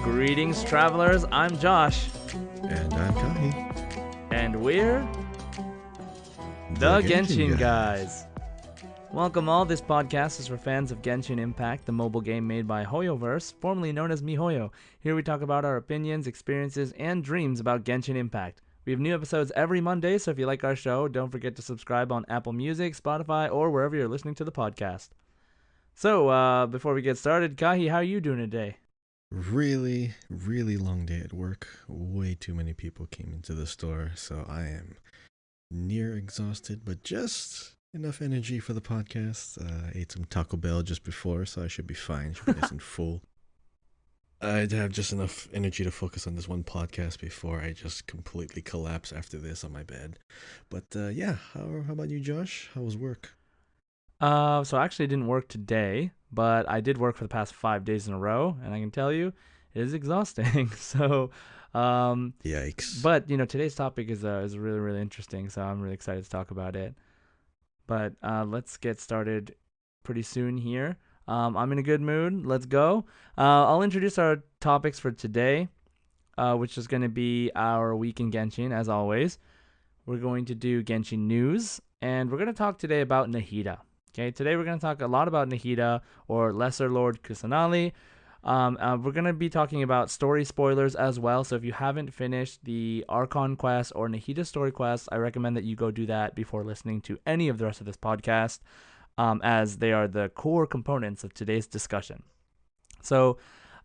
Greetings, travelers. I'm Josh. And I'm Kahi. And we're the Genshin guys. Welcome all. This podcast is for fans of Genshin Impact, the mobile game made by HoYoverse, formerly known as miHoYo. Here we talk about our opinions, experiences, and dreams about Genshin Impact. We have new episodes every Monday, so if you like our show, don't forget to subscribe on Apple Music, Spotify, or wherever you're listening to the podcast. So, before we get started, Kahi, how are you doing today? Really long day at work. Way too many people came into the store, so I am near exhausted, but just enough energy for the podcast. I ate some Taco Bell just before, so I should be fine. Should be nice and full. I'd have just enough energy to focus on this one podcast before I just completely collapse after this on my bed. But yeah, how about you, Josh? How was work? So I actually didn't work today, but I did work for the past 5 days in a row, and I can tell you, it is exhausting. So, Yikes. but today's topic is really interesting, so I'm really excited to talk about it. But let's get started pretty soon here. I'm in a good mood. Let's go. I'll introduce our topics for today, which is going to be our week in Genshin, as always. We're going to do Genshin news, and we're going to talk today about Nahida. Okay, today we're going to talk a lot about Nahida, or Lesser Lord Kusanali. We're going to be talking about story spoilers as well, so if you haven't finished the Archon quest or Nahida story quest, I recommend that you go do that before listening to any of the rest of this podcast, as they are the core components of today's discussion. So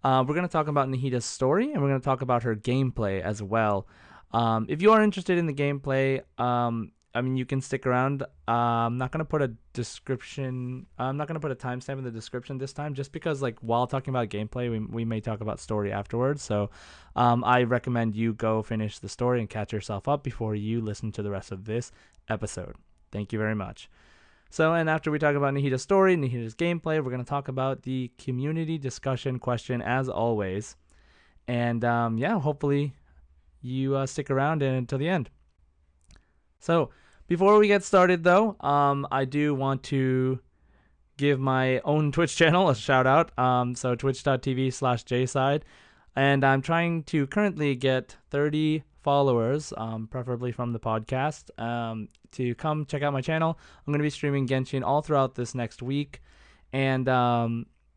we're going to talk about Nahida's story, and we're going to talk about her gameplay as well. If you are interested in the gameplay, you can stick around. I'm not gonna put a description. I'm not gonna put a timestamp in the description this time, just because while talking about gameplay, we may talk about story afterwards. So, I recommend you go finish the story and catch yourself up before you listen to the rest of this episode. Thank you very much. So, and after we talk about Nahida's story, Nahida's gameplay, we're gonna talk about the community discussion question as always, and hopefully you stick around until the end. So, before we get started, though, I do want to give my own Twitch channel a shout out. So, twitch.tv/jside. And I'm trying to currently get 30 followers, preferably from the podcast, to come check out my channel. I'm going to be streaming Genshin all throughout this next week. And,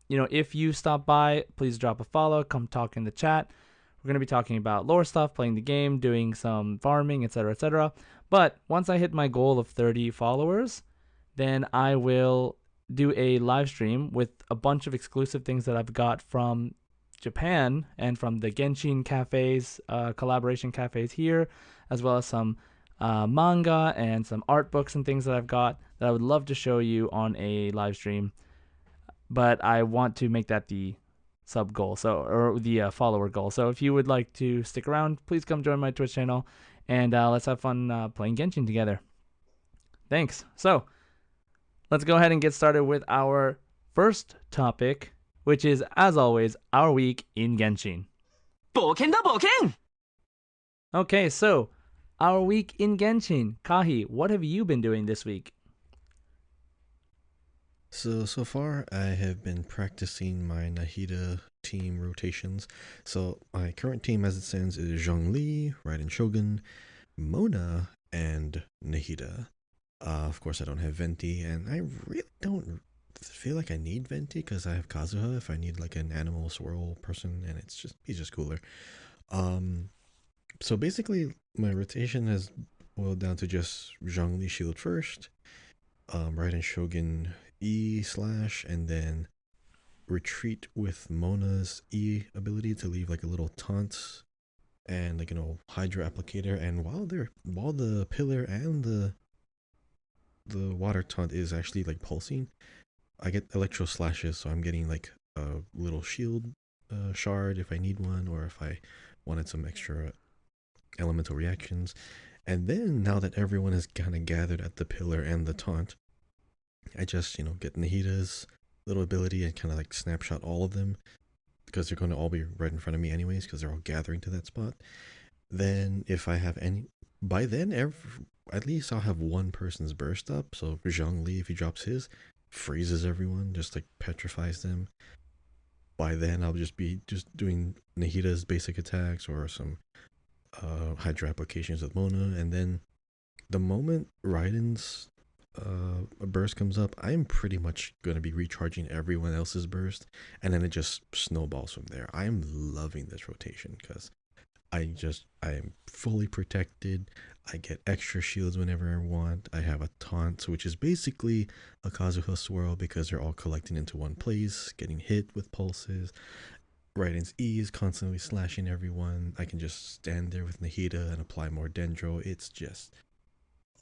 if you stop by, please drop a follow, come talk in the chat. We're going to be talking about lore stuff, playing the game, doing some farming, etc., etc. But once I hit my goal of 30 followers, then I will do a live stream with a bunch of exclusive things that I've got from Japan and from the Genshin cafes, collaboration cafes here, as well as some manga and some art books and things that I've got that I would love to show you on a live stream. But I want to make that the sub goal, or the follower goal. So if you would like to stick around, please come join my Twitch channel, and let's have fun playing Genshin together. Thanks. So let's go ahead and get started with our first topic, which is, as always, our week in Genshin. Okay, so our week in Genshin. Kahi, what have you been doing this week? So far, I have been practicing my Nahida team rotations. So my current team as it stands is Zhongli, Raiden Shogun, Mona, and Nahida. Of course, I don't have Venti, and I really don't feel like I need Venti because I have Kazuha if I need like an animal swirl person, and he's just cooler. So basically, my rotation has boiled down to just Zhongli shield first, Raiden Shogun E/, and then retreat with Mona's E ability to leave like a little taunt and Hydra applicator. And while the pillar and the water taunt is actually like pulsing, I get electro slashes, so I'm getting like a little shield shard if I need one, or if I wanted some extra elemental reactions. And then now that everyone is kind of gathered at the pillar and the taunt, I just, get Nahida's little ability and kind of like snapshot all of them, because they're going to all be right in front of me anyways, because they're all gathering to that spot. Then if I have any by then, at least I'll have one person's burst up. So Zhongli, if he drops his, freezes everyone, just like petrifies them. By then, I'll just be just doing Nahida's basic attacks or some Hydra applications with Mona, and then the moment Raiden's burst comes up, I'm pretty much going to be recharging everyone else's burst, and then it just snowballs from there. I'm loving this rotation because I am fully protected. I get extra shields whenever I want. I have a taunt, which is basically a Kazuha swirl because they're all collecting into one place, getting hit with pulses. Raiden's E is constantly slashing everyone. I can just stand there with Nahida and apply more Dendro. It's just,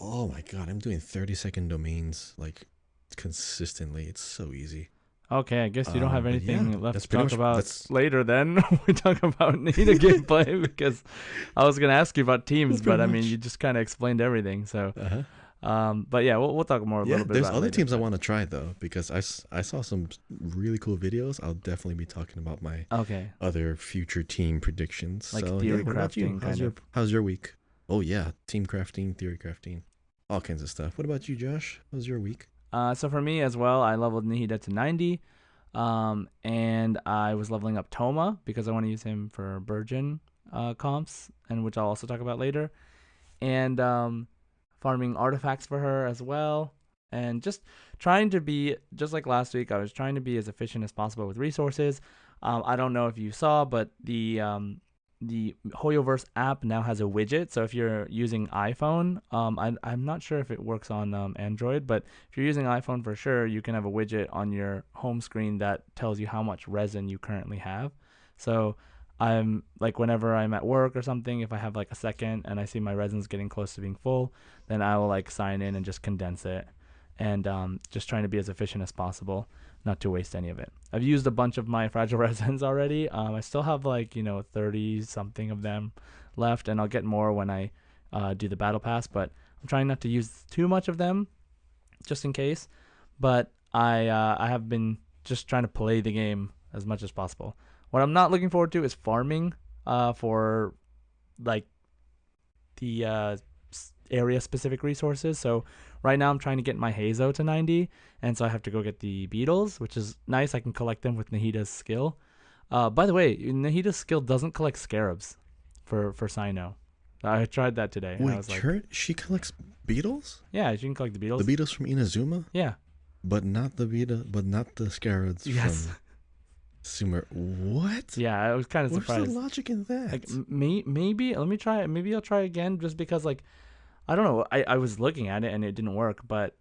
oh my god, I'm doing 30-second domains like consistently. It's so easy. Okay, I guess you don't have But yeah, anything left that's to pretty talk much about that's later then. We talk about Nahida gameplay because I was going to ask you about that's teams, pretty but I mean, you much. just kind of explained everything. So, Uh-huh. but yeah, we'll talk more a Yeah, little bit there's about it other later. teams I But want to try though because I saw some really cool videos. I'll definitely be talking about my okay, other future team predictions. like So yeah, theory what about you? crafting kind of. How's your week? Oh yeah, team crafting, theory crafting, all kinds of stuff. What about you, Josh? How's your week? So for me as well, I leveled Nahida to 90. And I was leveling up Toma because I want to use him for Burgeon comps, and which I'll also talk about later. And farming artifacts for her as well. And just trying to be, just like last week, I was trying to be as efficient as possible with resources. I don't know if you saw, but the HoYoverse app now has a widget. So if you're using iPhone, I'm not sure if it works on Android, but if you're using iPhone for sure, you can have a widget on your home screen that tells you how much resin you currently have. So I'm like, whenever I'm at work or something, if I have like a second and I see my resin's getting close to being full, then I will like sign in and just condense it, and just trying to be as efficient as possible, not to waste any of it. I've used a bunch of my fragile resins already. I still have like 30 something of them left, and I'll get more when I do the battle pass. But I'm trying not to use too much of them, just in case. But I have been just trying to play the game as much as possible. What I'm not looking forward to is farming for like the area specific resources. So right now I'm trying to get my Hazo to 90, and so I have to go get the beetles, which is nice. I can collect them with Nahida's skill. By the way, Nahida's skill doesn't collect scarabs for Sino. I tried that today, and I Wait, was like, she collects beetles? yeah, you can collect the The beetles. beetles from Inazuma, Yeah. but not the scarabs Yes. from Sumer. What? Yeah, I was kind of What's the surprised. logic in Like that? maybe let me try it. Maybe I'll try again just because like I don't know. I was looking at it and it didn't work, but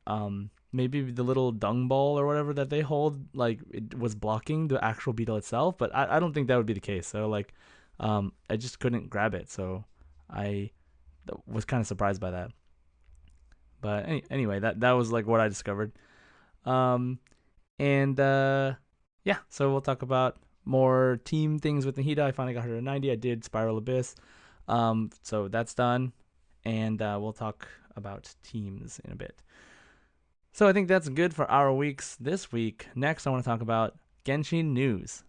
maybe the little dung ball or whatever that they hold, like it was blocking the actual beetle itself. But I don't think that would be the case. So like, I just couldn't grab it. So I was kind of surprised by that. But anyway, that was like what I discovered. Um, and yeah, so we'll talk about more team things with Nahida. I finally got her to 90. I did Spiral Abyss. So that's done, and we'll talk about teams in a bit. So I think that's good for our weeks this week. Next, I want to talk about Genshin news.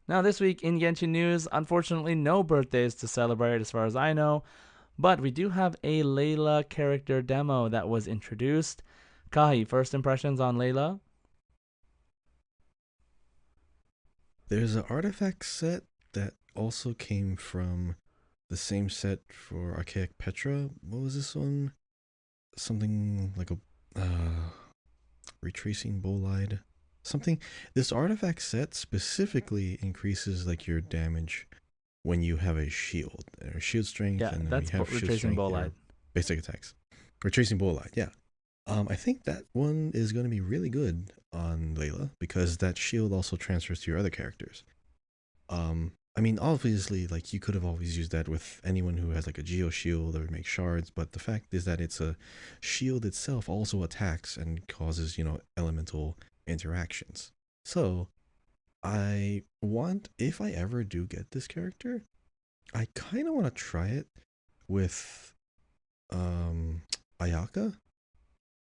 Now, this week in Genshin news, unfortunately, no birthdays to celebrate as far as I know, but we do have a Layla character demo that was introduced. Kahi, first impressions on Layla? There's an artifact set that also came from the same set for Archaic Petra. What was this one? Something like a retracing bolide. Something. This artifact set specifically increases like your damage when you have a shield or shield strength, Yeah, and when you that's have shield retracing strength, Bolide. your basic attacks. Retracing bolide. Yeah. I think that one is going to be really good on Layla because that shield also transfers to your other characters. I mean, obviously, like you could have always used that with anyone who has like a geo shield or makes shards, but the fact is that it's a shield itself also attacks and causes, elemental interactions. So, I want, if I ever do get this character, I kind of want to try it with um Ayaka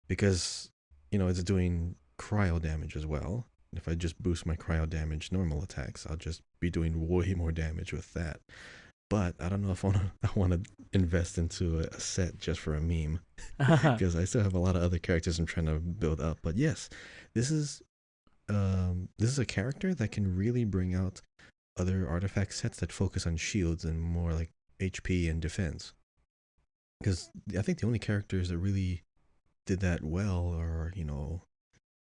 because it's doing cryo damage as well. If I just boost my cryo damage normal attacks, I'll just be doing way more damage with that. but I don't know if I want to invest into a set just for a meme because I still have a lot of other characters I'm trying to build up. But yes, this is this is a character that can really bring out other artifact sets that focus on shields and more like HP and defense. Because I think the only characters that really did that well are,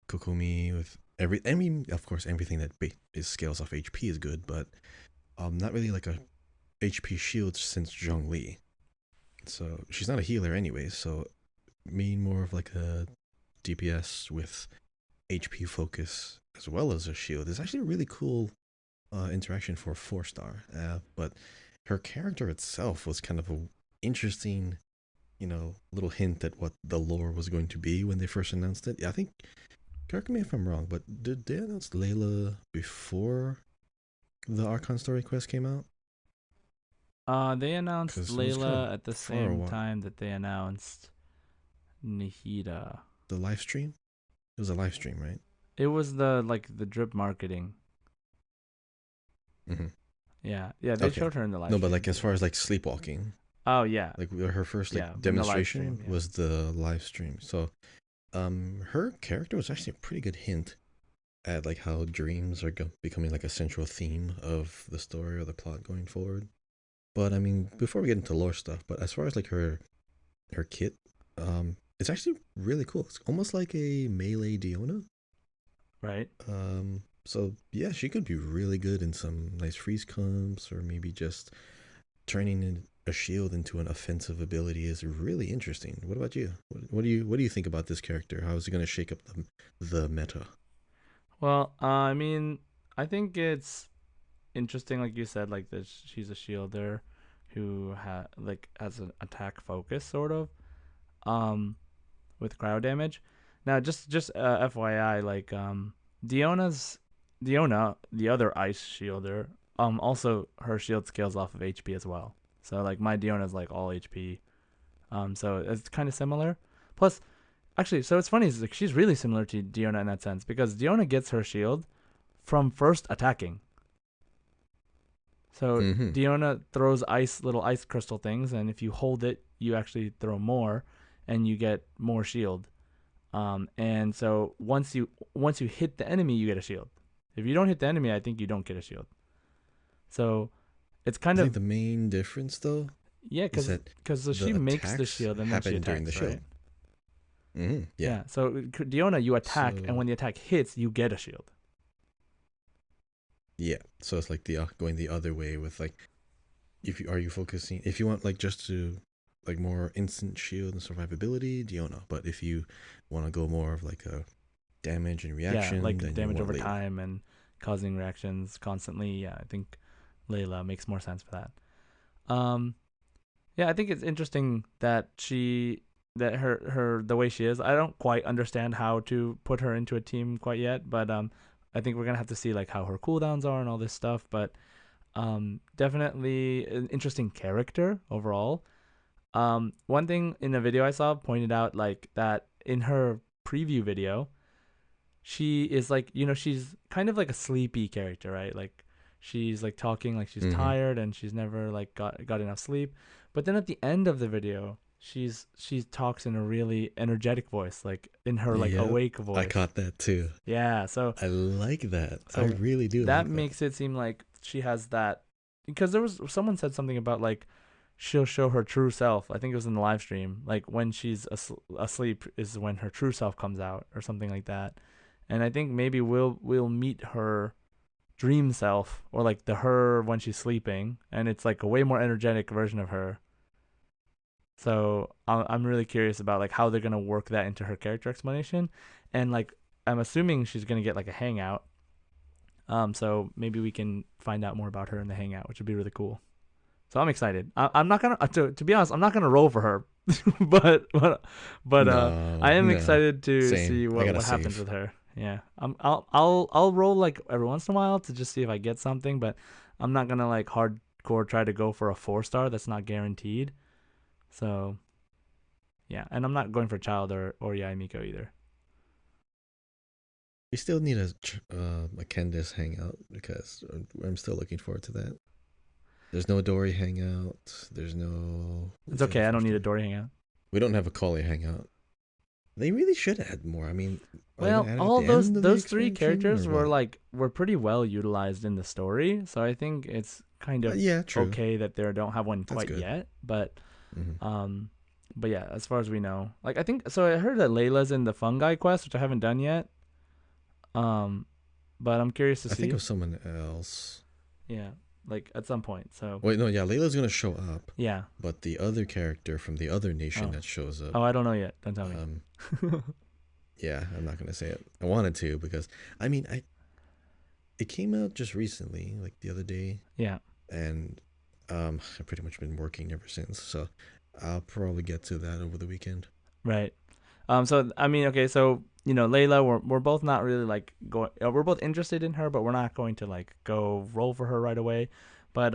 Kokomi with I mean, of course, everything that is scales off HP is good, but not really like a HP shield since Zhongli. So she's not a healer anyway. So mean more of like a DPS with HP focus as well as a shield is actually a really cool interaction for a 4 star. But her character itself was kind of a interesting, little hint at what the lore was going to be when they first announced it. Yeah, I think, correct me if I'm wrong, but did they announce Layla before the Archon story quest came out? They announced Because it was kind of Layla at the far a same while. time that they announced Nahida. The live stream? It was a live stream, right? It was the drip marketing. Mm-hmm. Yeah, yeah, they Okay. showed her in the live No, but stream. like as far as like sleepwalking, Oh yeah, like her first like yeah, in the live stream. demonstration Yeah. was the live stream. So, her character was actually a pretty good hint at like how dreams are becoming like a central theme of the story or the plot going forward. But I mean, before we get into lore stuff, but as far as like her kit, it's actually really cool. It's almost like a melee Diona. Right. So yeah, she could be really good in some nice freeze comps, or maybe just turning in a shield into an offensive ability is really interesting. What about you? What do you think about this character? How is it going to shake up the meta? Well, I mean, I think it's interesting, like you said, like that she's a shielder who has an attack focus sort of, um, with cryo damage. Now, just FYI, like Diona, the other ice shielder, also her shield scales off of HP as well. So like my Diona's like all HP. So it's kind of similar. Plus, actually, so it's funny. Is like she's really similar to Diona in that sense because Diona gets her shield from first attacking. So Mm-hmm. Diona throws little ice crystal things, and if you hold it, you actually throw more, and you get more shield. And so once you hit the enemy, you get a shield. If you don't hit the enemy, I think you don't get a shield. So it's I kind think of the main difference though yeah, is cause that cause she the makes the attacks shield and then she happen during the attacks, right? shield. Mm-hmm. Yeah. Yeah. So Diona, you attack, and So when the attack hits, you get a shield. yeah. So it's like the going the other way with like if you are you focusing if you want like just to like more instant shield and survivability, Diona. But if you want to go more of like a damage and Yeah, reaction, like then you damage want over Layla. time and causing reactions constantly. Yeah, I think Layla makes more sense for that. Um, yeah, I think it's interesting that her the way she is. I don't quite understand how to put her into a team quite yet, but I think we're gonna have to see like how her cooldowns are and all this stuff. But definitely an interesting character overall. One thing in a video I saw pointed out like that in her preview video, she is like she's kind of like a sleepy character, right? Like she's like talking like she's Mm-hmm. tired and she's never like got enough sleep. But then at the end of the video, she talks in a really energetic voice, like in her like Yep. awake I voice. caught that too. Yeah, so I like that. I so really do that like that. makes it seem like she has that because there was someone said something about like she'll show her true self. I think it was in the live stream. Like when she's asleep is when her true self comes out or something like that. And I think maybe we'll meet her dream self or like the her when she's sleeping, and it's like a way more energetic version of her. So I'm really curious about like how they're gonna work that into her character explanation, and like I'm assuming she's gonna get like a hangout. So maybe we can find out more about her in the hangout, which would be really cool. So I'm excited. I'm not gonna to be honest. I'm not gonna roll for her, but I No, am no. excited to Same. see I what gotta happens save. with her. Yeah, I'll roll like every once in a while to just see if I get something, but I'm not gonna like hardcore try to go for a 4 star. That's not guaranteed. So yeah, and I'm not going for Child or Yaimiko either. We still need a Candace hangout because I'm still looking forward to that. There's no Dory hangout. There's no. It's Who's the other okay. I don't first need a Dory? Dory hangout. We don't have a Collie hangout. They really should add more. I mean, are they gonna Well, add it at all the those end of the those three expansion characters or what? were pretty well utilized in the story, so I think it's kind of Yeah, true. okay that they don't have one That's quite good. yet. Hmm. Um, but yeah, as far as we know, like I think so. I heard that Layla's in the fungi quest, which I haven't done yet. Um, but I'm curious to I think see. of someone else. Yeah, like at some point. So Wait, no, yeah, Layla's gonna show up, yeah. but the other character from the other nation Oh, that shows up, oh, I don't know yet. Don't tell me. um, yeah, I'm not gonna say it. I wanted to because I mean, I it came out just recently, like the other day, Yeah, and I've pretty much been working ever since. So I'll probably get to that over the weekend. right. So I mean, okay, so Layla, we're both not really like going. We're both interested in her, but we're not going to like go roll for her right away. But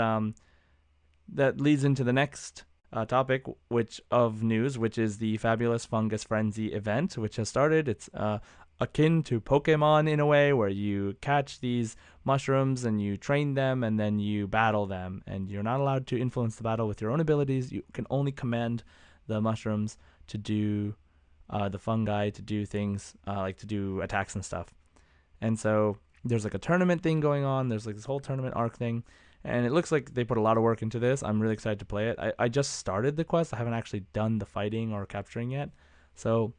that leads into the next topic, which of news, which is the Fabulous Fungus Frenzy event, which has started. It's akin to Pokemon in a way, where you catch these mushrooms and you train them, and then you battle them, and you're not allowed to influence the battle with your own abilities. You can only command the mushrooms to do the fungi to do things like to do attacks and stuff. And so there's like a tournament thing going on. There's like this whole tournament arc thing. And it looks like they put a lot of work into this. I'm really excited to play it. I just started the quest. I haven't actually done the fighting or capturing yet. So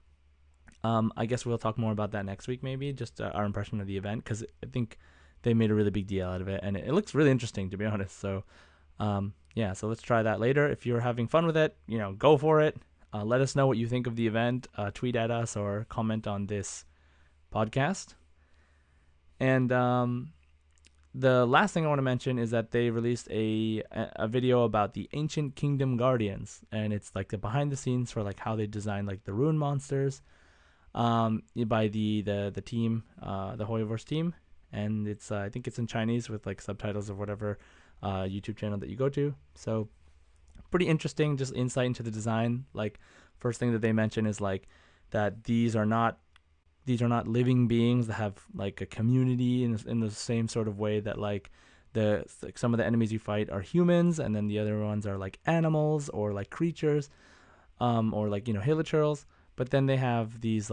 I guess we'll talk more about that next week, maybe, just our impression of the event, because I think they made a really big deal out of it. And it looks really interesting, to be honest. So, yeah, so let's try that later. If you're having fun with it, go for it. Let us know what you think of the event. Tweet at us or comment on this podcast. And the last thing I want to mention is that they released a video about the Ancient Kingdom Guardians, and it's like the behind the scenes for like how they designed like the rune monsters, by the team, the Hoyoverse team, and it's I think it's in Chinese with like subtitles of whatever YouTube channel that you go to. So pretty interesting, just insight into the design. Like first thing that they mention is like that these are not living beings that have like a community in the same sort of way that like some of the enemies you fight are humans, and then the other ones are like animals or like creatures, or like hilichurls. But then they have these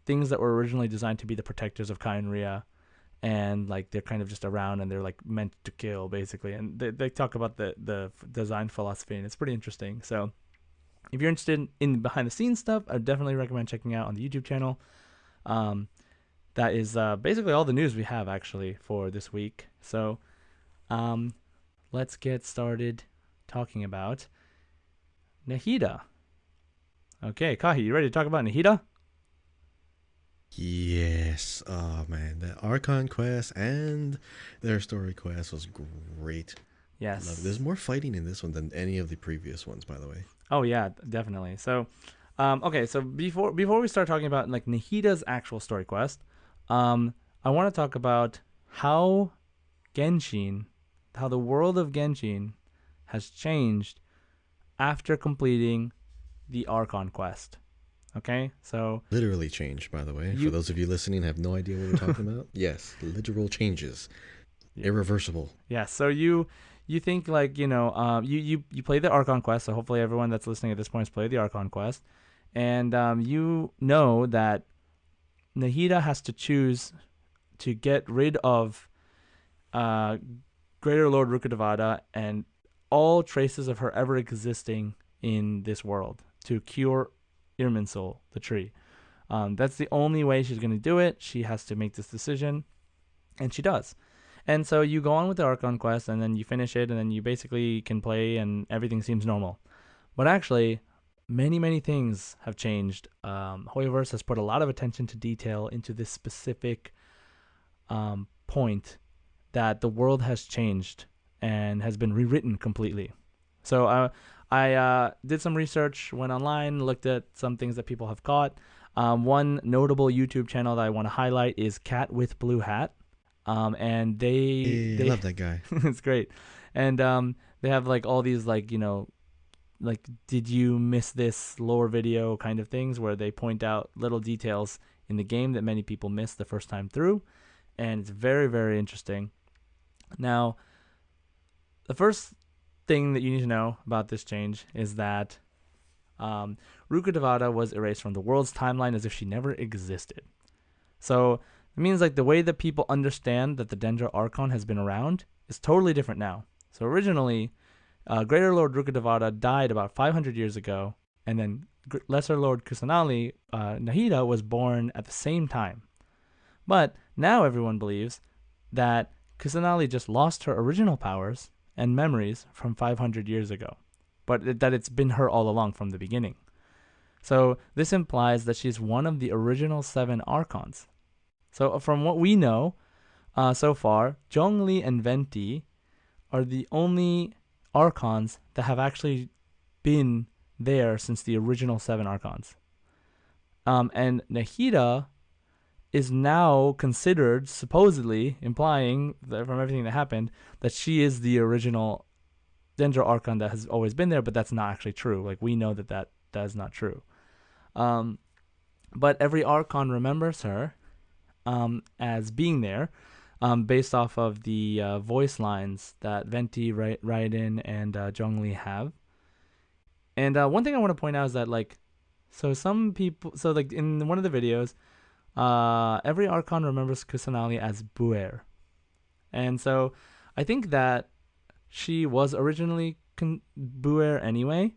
things that were originally designed to be the protectors of Kainria, and like they're kind of just around and they're like meant to kill basically. And they talk about the design philosophy, and it's pretty interesting. So if you're interested in behind the scenes stuff, I definitely recommend checking out on the YouTube channel. Um, that is basically all the news we have actually for this week. So um, let's get started talking about Nahida. Okay, Kahi, you ready to talk about Nahida? Yes. Oh man, the Archon quest and their story quest was great. Love it. There's Yes. more fighting in this one than any of the previous ones, by the way. Oh yeah, definitely. So, okay. So before we start talking about like Nahida's actual story quest, I want to talk about how Genshin, how the world of Genshin has changed after completing the Archon quest. Okay, so Literally changed, by the way. For you, those of you listening, have no idea what we're talking about. Yes, literal changes, irreversible. yeah, so you think like you play the Archon quest. So hopefully everyone that's listening at this point has played the Archon quest, and you know that Nahida has to choose to get rid of uh, Greater Lord Rukkhadevada and all traces of her ever existing in this world to cure Irminsul, the tree. That's the only way she's going to do it. She has to make this decision, and she does. And so you go on with the Archon quest, and then you finish it, and then you basically can play, and everything seems normal. But actually, many, many things have changed. Hoyoverse has put a lot of attention to detail into this specific point that the world has changed and has been rewritten completely. So I did some research, went online, looked at some things that people have caught. One notable YouTube channel that I want to highlight is Cat with Blue Hat, and I they love that guy. it's great, and they have like all these like like did you miss this lore video kind of things where they point out little details in the game that many people missed the first time through, and it's very very interesting. Now, the first thing that you need to know about this change is that Rukkhadevada was erased from the world's timeline as if she never existed. So it means like the way that people understand that the Dendro Archon has been around is totally different now. So originally, Greater Lord Rukkhadevada died about 500 years ago, and then Lesser Lord Kusanali, Nahida, was born at the same time. But now everyone believes that Kusanali just lost her original powers and memories from 500 years ago, but that it's been her all along from the beginning. So this implies that she's one of the original 7 Archons. So from what we know so far, Zhongli and Venti are the only Archons that have actually been there since the original 7 Archons. And Nahida is now considered, supposedly, implying that from everything that happened, that she is the original Dendro Archon that has always been there, but that's not actually true. Like, we know that is not true. But every Archon remembers her as being there, based off of the voice lines that Venti, Raiden, and Zhongli have. And one thing I want to point out is that, like, so some people, so like in one of the videos, every Archon remembers Kusanali as Buer. And so I think that she was originally Buer anyway,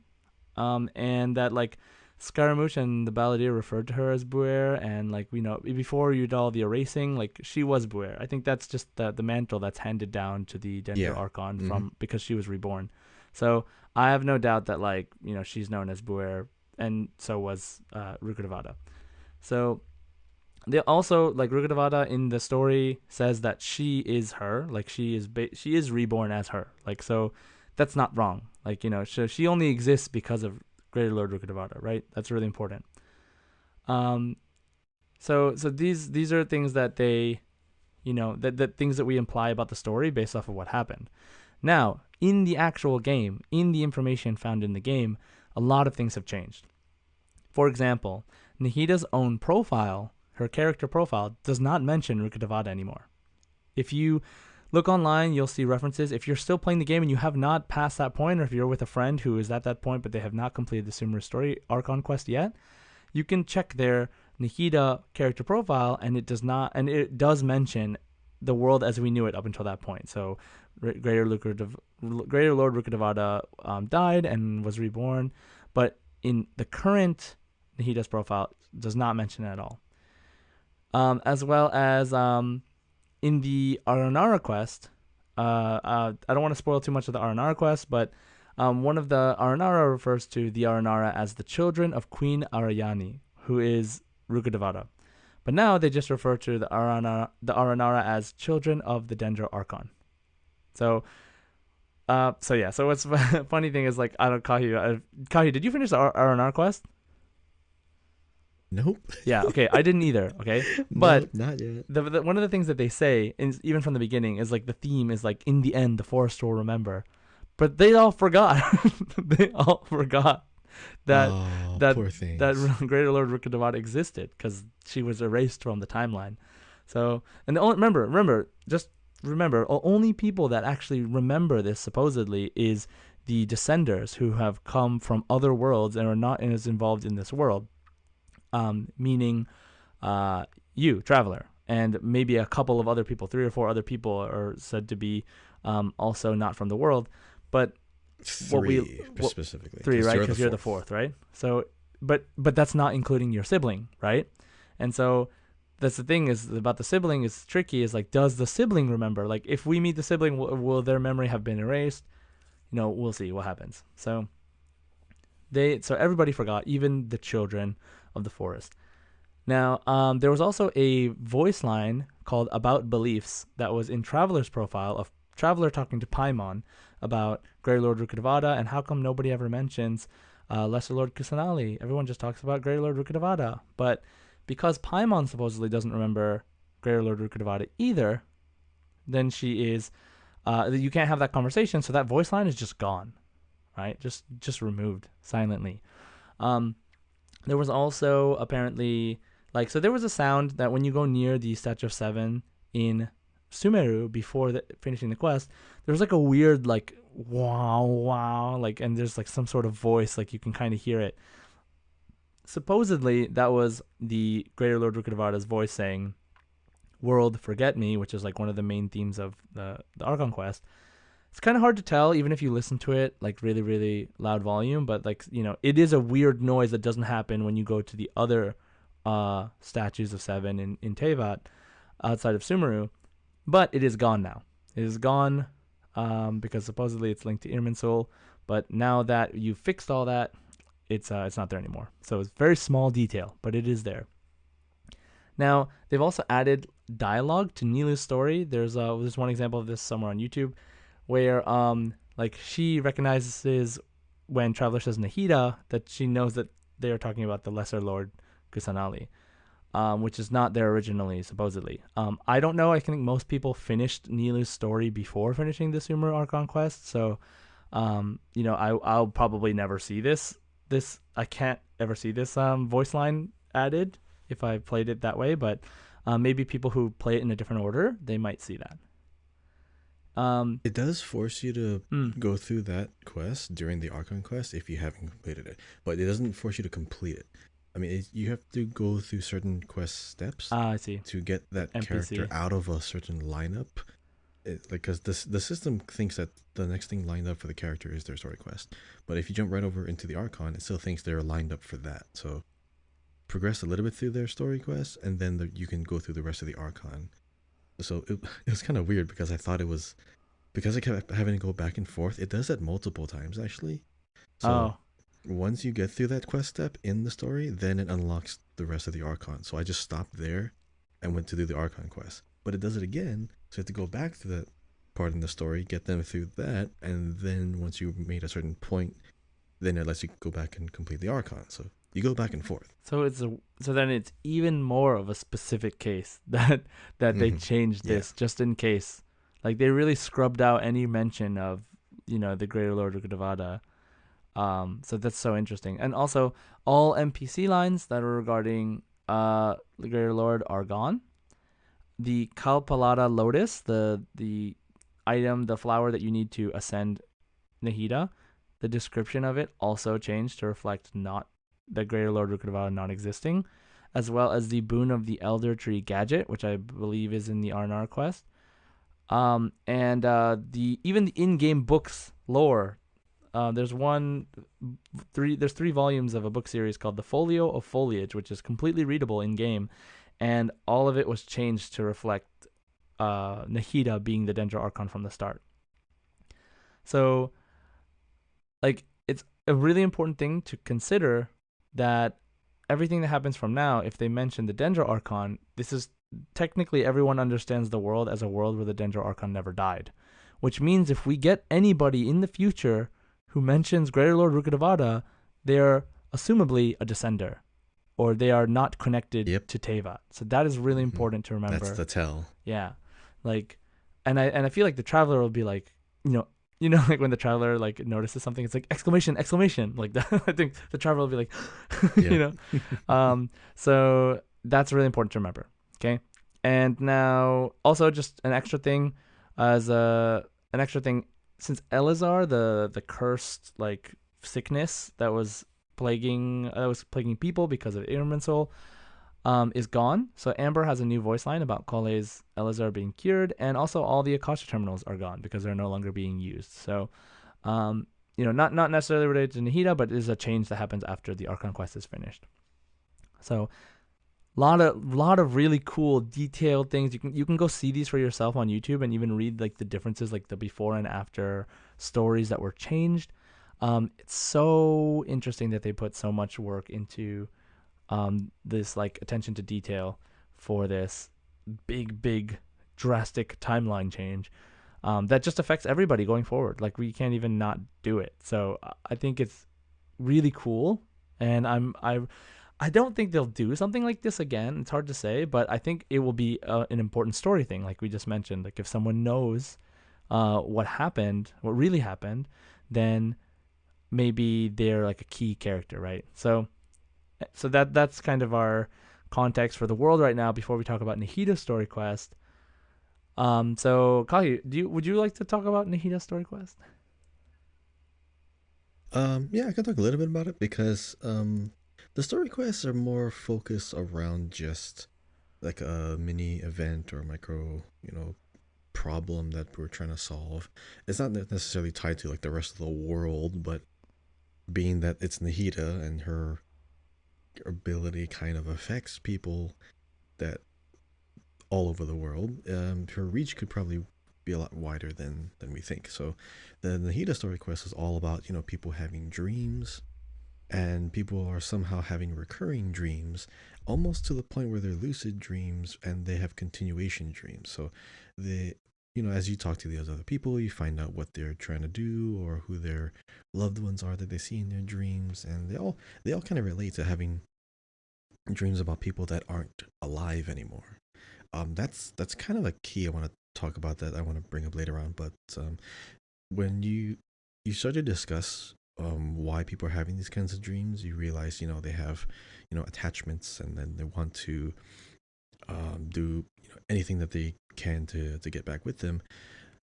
and that like Scaramouche and the Balladeer referred to her as Buer, and like we know before you did all the erasing, like she was Buer. I think that's just the mantle that's handed down to the Dendro Archon from because she was reborn. So I have no doubt that like she's known as Buer, and so was Rukkhadevada. So they also like Rukkhadevada in the story says that she is her, like she is reborn as her, like so that's not wrong. Like she only exists because of Greater Lord Rukkhadevada, right? That's really important. So these are things that they, that things that we imply about the story based off of what happened. Now, in the actual game, in the information found in the game, a lot of things have changed. For example, Nahida's own profile, her character profile, does not mention Rukkhadevada anymore. If you look online, you'll see references. If you're still playing the game and you have not passed that point, or if you're with a friend who is at that point but they have not completed the Sumeru Story Archon quest yet, you can check their Nahida character profile, and it does mention the world as we knew it up until that point. So Greater Lord Rukkhadevada died and was reborn, but in the current Nahida's profile does not mention it at all. As well as in the Aranara quest, I don't want to spoil too much of the Aranara quest, but one of the Aranara refers to the Aranara as the children of Queen Arayani, who is Rukkhadevada. But now they just refer to the Aranara as children of the Dendro Archon. So what's funny thing is like Kahi, did you finish the Aranara quest? Nope. Yeah, okay, I didn't either, okay? But no, not yet. One of the things that they say, even from the beginning, is like the theme is like, in the end, the forest will remember. But they all forgot. They all forgot that poor things. that Greater Lord Rukkhadevada existed because she was erased from the timeline. So, and remember, only people that actually remember this supposedly is the Descenders who have come from other worlds and are not as involved in this world. Meaning you, Traveler, and maybe a couple of other people, 3 or 4 other people are said to be also not from the world, but 3 specifically. 3, right? Because you're the 4th, right? So, but that's not including your sibling, right? And so that's the thing is about the sibling is tricky. Is like, does the sibling remember? Like, if we meet the sibling, will their memory have been erased? We'll see what happens. So everybody forgot, even the children of the forest. Now, there was also a voice line called About Beliefs that was in Traveler's profile of Traveler talking to Paimon about Greater Lord Rukkhadevada and how come nobody ever mentions Lesser Lord Kusanali. Everyone just talks about Greater Lord Rukkhadevada. But because Paimon supposedly doesn't remember Greater Lord Rukkhadevada either, then she is, you can't have that conversation, so that voice line is just gone, right? Just removed silently. There was also apparently, so there was a sound that when you go near the Statue of 7 in Sumeru before finishing the quest, there's like a weird like wow wow like, and there's like some sort of voice like you can kind of hear it. Supposedly that was the Greater Lord Rukkhadevada's voice saying "World Forget Me," which is like one of the main themes of the Archon quest. It's kind of hard to tell even if you listen to it like really really loud volume, but like it is a weird noise that doesn't happen when you go to the other statues of seven in Tevat outside of Sumeru, but it is gone now. It is gone because supposedly it's linked to Irminsul, but now that you've fixed all that, it's not there anymore. So it's very small detail, but it is there. Now they've also added dialogue to Nilu's story. There's one example of this somewhere on YouTube where like she recognizes when Traveler says Nahida that she knows that they are talking about the Lesser Lord Kusanali, which is not there originally, supposedly. I don't know. I think most people finished Nilu's story before finishing the Sumer Archon quest, so I'll probably never see this. I can't ever see this voice line added if I played it that way, but maybe people who play it in a different order, they might see that. It does force you to Mm, go through that quest during the Archon quest if you haven't completed it, but it doesn't force you to complete it. I mean, you have to go through certain quest steps I see. to get that character NPC. out of a certain lineup. Because the system thinks that the next thing lined up for the character is their story quest, but if you jump right over into the Archon, it still thinks they're lined up for that. So progress a little bit through their story quest, and then you can go through the rest of the Archon. So it was kind of weird because I thought it was because I kept having to go back and forth. It does that multiple times actually. So Oh, once you get through that quest step in the story, then it unlocks the rest of the Archon. So I just stopped there and went to do the Archon quest. But it does it again, so you have to go back to that part in the story, get them through that, and then once you made a certain point, then it lets you go back and complete the Archon. So you go back and forth. so then it's even more of a specific case that they Hmm. changed Yeah. this just in case. Like they really scrubbed out any mention of the Greater Lord Rukkhadevada. So that's so interesting. And also, all NPC lines that are regarding the Greater Lord are gone. The Kalpalata Lotus, the item, the flower that you need to ascend Nahida, the description of it also changed to reflect not the Greater Lord Rukkhadevada not existing, as well as the Boon of the Elder Tree gadget, which I believe is in the Arnar quest. And the even the in-game books lore. There's three volumes of a book series called The Folio of Foliage, which is completely readable in game, and all of it was changed to reflect Nahida being the Dendro Archon from the start. So like it's a really important thing to consider that everything that happens from now, if they mention the Dendro Archon, this is technically everyone understands the world as a world where the Dendro Archon never died. Which means if we get anybody in the future who mentions Greater Lord Rukkhadevada, they're assumably a descender, or they are not connected Yep. to Teva. So that is really Hmm. important to That's remember. the tell. Yeah, like, and I feel like the traveler will be like, like when the traveler like notices something, it's like exclamation, exclamation, like that. I think the traveler will be like, Yeah. So that's really important to remember. Okay, and now also just an extra thing, as an extra thing, since Elazar, the cursed like sickness that was plaguing people because of Irminsul, is gone. So Amber has a new voice line about Kole's Elazar being cured, and also all the Akasha terminals are gone because they're no longer being used. So, not necessarily related to Nahida, but it is a change that happens after the Archon quest is finished. So, lot of really cool detailed things. You can go see these for yourself on YouTube and even read like the differences, like the before and after stories that were changed. It's so interesting that they put so much work into this like attention to detail for this big drastic timeline change that just affects everybody going forward. Like we can't even not do it. So I think it's really cool, and I don't think they'll do something like this again. It's hard to say, but I think it will be an important story thing, like we just mentioned. Like if someone knows what happened, what really happened, then maybe they're like a key character, right? So that's kind of our context for the world right now before we talk about Nahida's story quest. So Kali, would you like to talk about Nahida's story quest? Yeah, I can talk a little bit about it because the story quests are more focused around just like a mini event or micro, problem that we're trying to solve. It's not necessarily tied to like the rest of the world, but being that it's Nahida and her ability kind of affects people that all over the world, her reach could probably be a lot wider than we think. So, the Nahida story quest is all about people having dreams, and people are somehow having recurring dreams, almost to the point where they're lucid dreams and they have continuation dreams. So, the as you talk to the other people, you find out what they're trying to do or who their loved ones are that they see in their dreams, and they all kind of relate to having dreams about people that aren't alive anymore. That's kind of a key. I want to talk about that. I want to bring up later on. But when you start to discuss why people are having these kinds of dreams, you realize they have attachments, and then they want to do anything that they can to get back with them.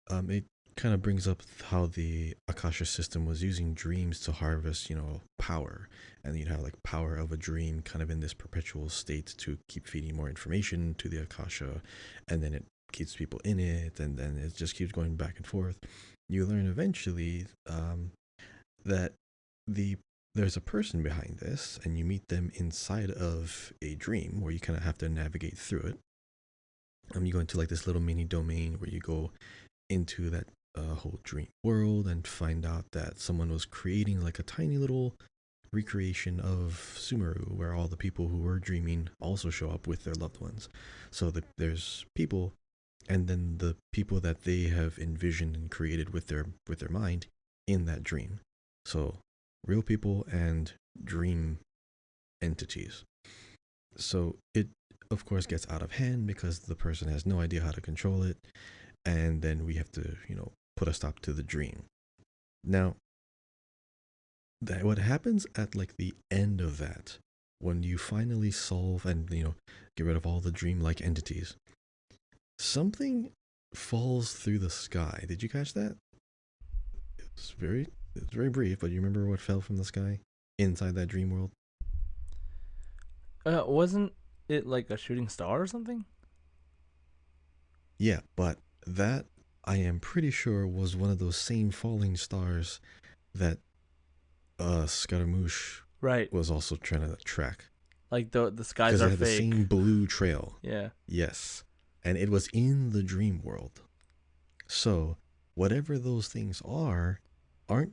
It kind of brings up how the Akasha system was using dreams to harvest, power. And you'd have like power of a dream kind of in this perpetual state to keep feeding more information to the Akasha. And then it keeps people in it. And then it just keeps going back and forth. You learn eventually that the there's a person behind this, and you meet them inside of a dream where you kind of have to navigate through it. You go into like this little mini domain where you go into that whole dream world and find out that someone was creating like a tiny little recreation of Sumeru where all the people who were dreaming also show up with their loved ones. So there's people, and then the people that they have envisioned and created with their mind in that dream. So real people and dream entities. So it of course gets out of hand because the person has no idea how to control it, and then we have to put a stop to the dream. Now, that what happens at like the end of that, when you finally solve and get rid of all the dreamlike entities, something falls through the sky. Did you catch that? It's very brief, but you remember what fell from the sky inside that dream world? Wasn't it like a shooting star or something? Yeah, but that, I am pretty sure, was one of those same falling stars that Scaramouche Right. was also trying to track, Like the skies because it are had the fake. same blue trail. Yeah. Yes. And it was in the dream world. So, whatever those things aren't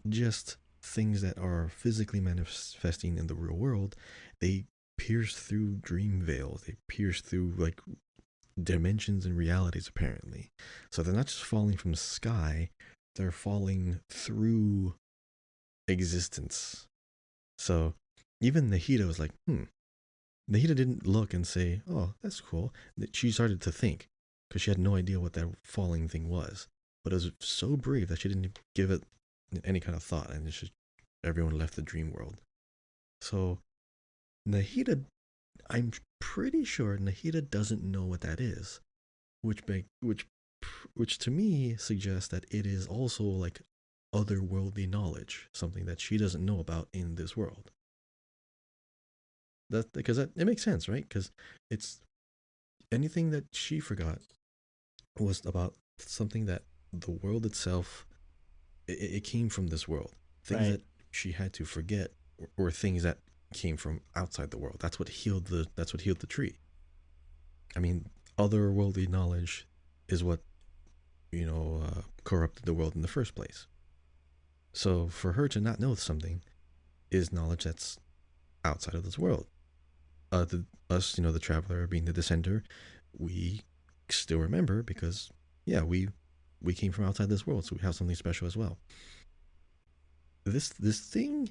just things that are physically manifesting in the real world. They pierce through dream veils. They pierce through like dimensions and realities, apparently. So, they're not just falling from the sky, they're falling through existence. So, even Nahida was like, Nahida didn't look and say, "Oh, that's cool." She started to think because she had no idea what that falling thing was. But it was so brief that she didn't give it any kind of thought, and it's just everyone left the dream world. So Nahida, I'm pretty sure Nahida doesn't know what that is, which make which to me suggests that it is also like otherworldly knowledge, something that she doesn't know about in this world. That because it makes sense, right? Because it's anything that she forgot was about something that the world itself, it came from this world. Things Right. that she had to forget were things that came from outside the world. That's what healed the tree. I mean, otherworldly knowledge is what corrupted the world in the first place. So for her to not know something is knowledge that's outside of this world. Us, the traveler, being the dissenter, we still remember because yeah, we came from outside this world, so we have something special as well. This thing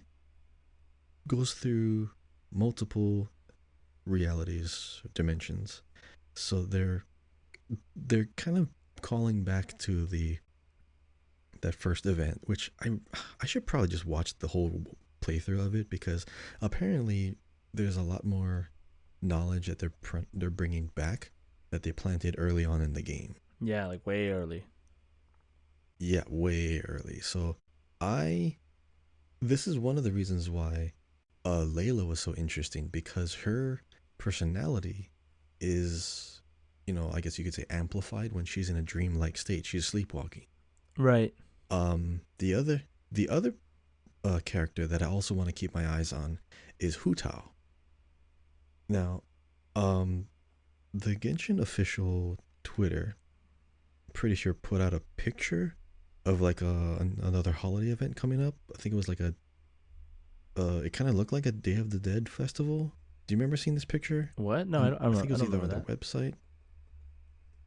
goes through multiple realities, dimensions. So they're kind of calling back to the that first event, which I should probably just watch the whole playthrough of it because apparently there's a lot more knowledge that they're bringing back that they planted early on in the game. Yeah, like way early. Yeah, way early. So I this is one of the reasons why Layla was so interesting because her personality is, I guess you could say amplified when she's in a dreamlike state. She's sleepwalking. Right. The other character that I also want to keep my eyes on is Hu Tao. Now, um, the Genshin official Twitter, pretty sure put out a picture of like another holiday event coming up. I think it was like it kind of looked like a Day of the Dead festival. Do you remember seeing this picture? What? No, I don't. I think it I was don't either remember on their that. website.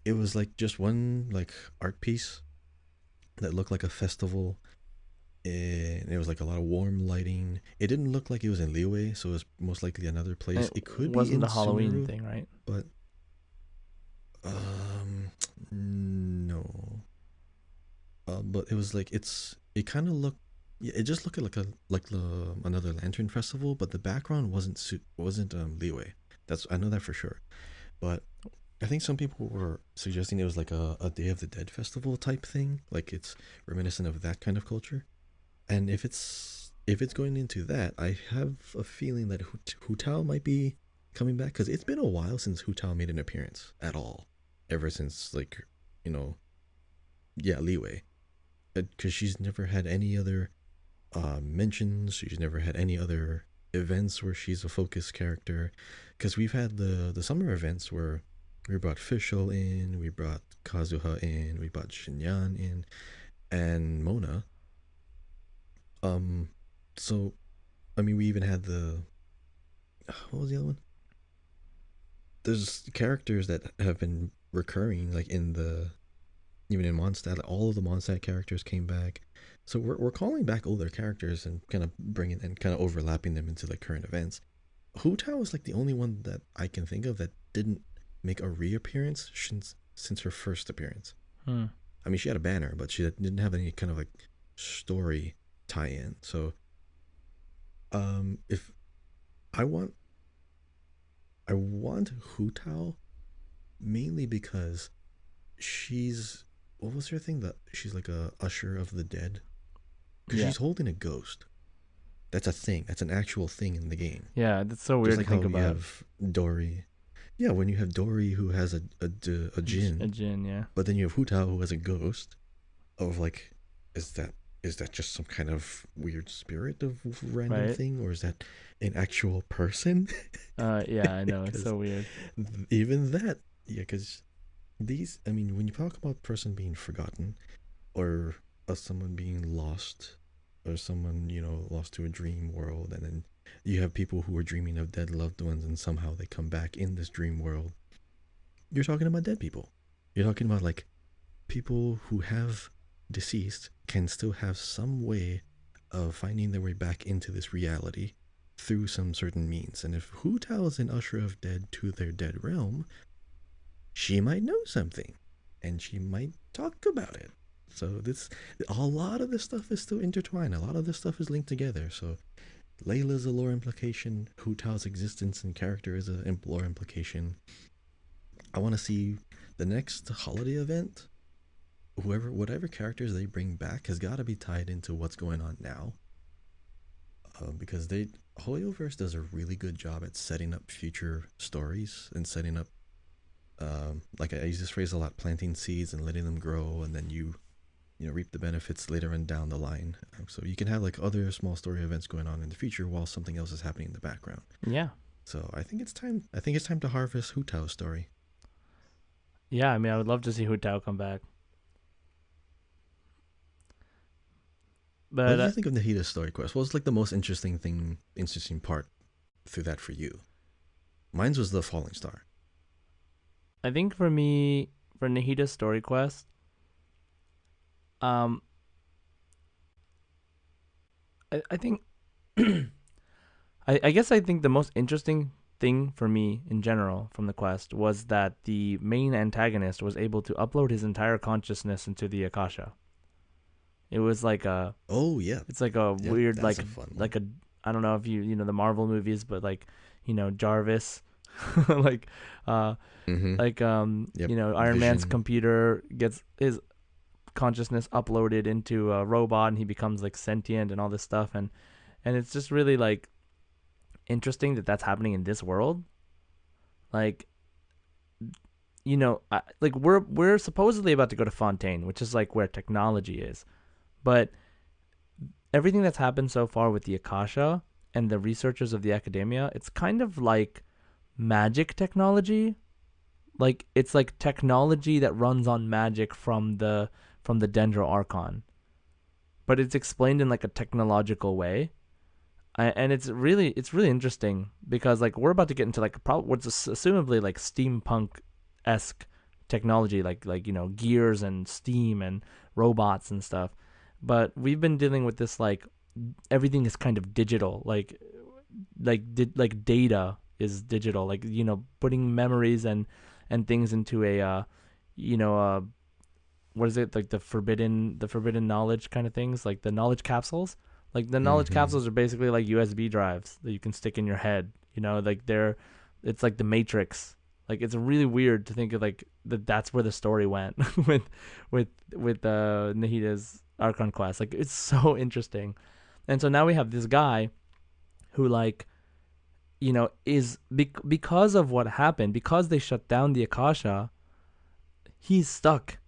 It was like just one like art piece that looked like a festival, and it was like a lot of warm lighting. It didn't look like it was in Liyue, so it was most likely another It place. It could be wasn't in the Halloween Sumeru, thing, right? but no. But it was like it kind of looked, yeah, it just looked like another lantern festival, but the background wasn't Liyue. That's I know that for sure. But I think some people were suggesting it was like a Day of the Dead festival type thing, like it's reminiscent of that kind of culture. And if it's going into that, I have a feeling that Hu Tao might be coming back because it's been a while since Hu Tao made an appearance at all, ever since like you know yeah Leeway, because she's never had any other mentions. She's never had any other events where she's a focus character. Because we've had the summer events where we brought Fischl in, we brought Kazuha in, we brought Shinyan in, and Mona. Um, so I mean, we even had the what was the other one? There's characters that have been recurring, like in the even in Mondstadt. Like all of the Mondstadt characters came back. So we're calling back older characters and kind of bringing and kind of overlapping them into the current events. Hu Tao is like the only one that I can think of that didn't make a reappearance since her first appearance. Hmm. I mean, she had a banner, but she didn't have any kind of like story tie-in. So, if I want, I want Hu Tao mainly because she's what was her thing that she's like a usher of the dead because Yeah. she's holding a ghost. That's a thing. That's an actual thing in the game. Yeah. That's so Just weird to like think how you about. have Dory. Yeah, when you have Dory who has a A Jin, Jin. Yeah. but then you have Hu Tao who has a ghost. Of like, is that is that just some kind of weird spirit of random Right. thing, or is that an actual person? Yeah. I know. It's Because so weird. even that, yeah, because these, I mean, when you talk about person being forgotten or someone being lost or someone lost to a dream world, and then you have people who are dreaming of dead loved ones and somehow they come back in this dream world, you're talking about dead people. You're talking about like people who have deceased can still have some way of finding their way back into this reality through some certain means. And if Hu Tao is an usher of dead to their dead realm, she might know something and she might talk about it. So this a lot of this stuff is still intertwined. A lot of this stuff is linked together. So Layla's a lore implication. Hu Tao's existence and character is a lore implication. I want to see the next holiday event. Whatever characters they bring back has got to be tied into what's going on now. Because Hoyoverse does a really good job at setting up future stories and setting up like I use this phrase a lot, planting seeds and letting them grow, and then you reap the benefits later on down the line. So you can have like other small story events going on in the future while something else is happening in the background. Yeah. So I think it's time. I think it's time to harvest Hu Tao's story. Yeah. I mean, I would love to see Hu Tao come back, What but did you think of Nahida's story quest? What was like the most interesting part through that for you? Mine's was the falling star. I think for me, for Nahida's story quest, um, I think I guess I think the most interesting thing for me in general from the quest was that the main antagonist was able to upload his entire consciousness into the Akasha. It was like a Oh yeah, it's like a yep, weird that's a fun one. like a I don't know if you know the Marvel movies, but like Jarvis. like uh Mm-hmm. Yep. Iron Man's Vision. computer gets his consciousness uploaded into a robot and he becomes like sentient and all this stuff, and it's just really like interesting that that's happening in this world. Like, like we're supposedly about to go to Fontaine, which is like where technology is, but everything that's happened so far with the Akasha and the researchers of the academia, it's kind of like magic technology. Like it's like technology that runs on magic from the Dendro Archon, but it's explained in like a technological way. And it's really interesting because like we're about to get into like what's assumably like steampunk esque technology, like gears and steam and robots and stuff. But we've been dealing with this like everything is kind of digital, like data is digital, like putting memories and things into a you know what is it, like the forbidden knowledge kind of things, like the knowledge capsules. Like the knowledge Mm-hmm. capsules are basically like USB drives that you can stick in your head. Like it's like the Matrix. Like it's really weird to think of like that's where the story went with Nahida's Archon quest. Like it's so interesting. And so now we have this guy who like is because of what happened, because they shut down the Akasha, he's stuck.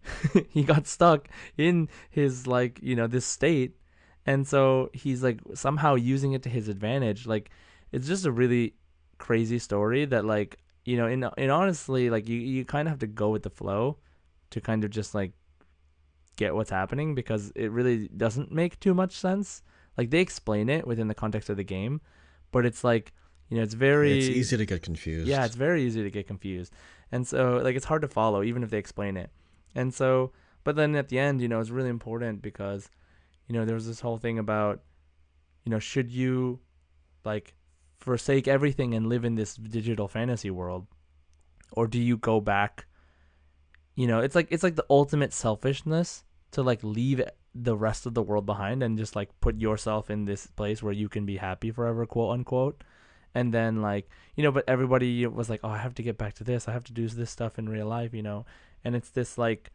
He got stuck in his like this state, and so he's like somehow using it to his advantage. Like it's just a really crazy story that like in honestly like you kind of have to go with the flow to kind of just like get what's happening because it really doesn't make too much sense. Like they explain it within the context of the game, but it's like it's It's very, easy to get yeah, confused. it's very easy to get confused. And so like it's hard to follow even if they explain it. And so but then at the end, it's really important because there was this whole thing about, should you like forsake everything and live in this digital fantasy world, or do you go back? It's like the ultimate selfishness to like leave the rest of the world behind and just like put yourself in this place where you can be happy forever, quote unquote. And then like but everybody was like, oh, I have to get back to this, I have to do this stuff in real life, and it's this like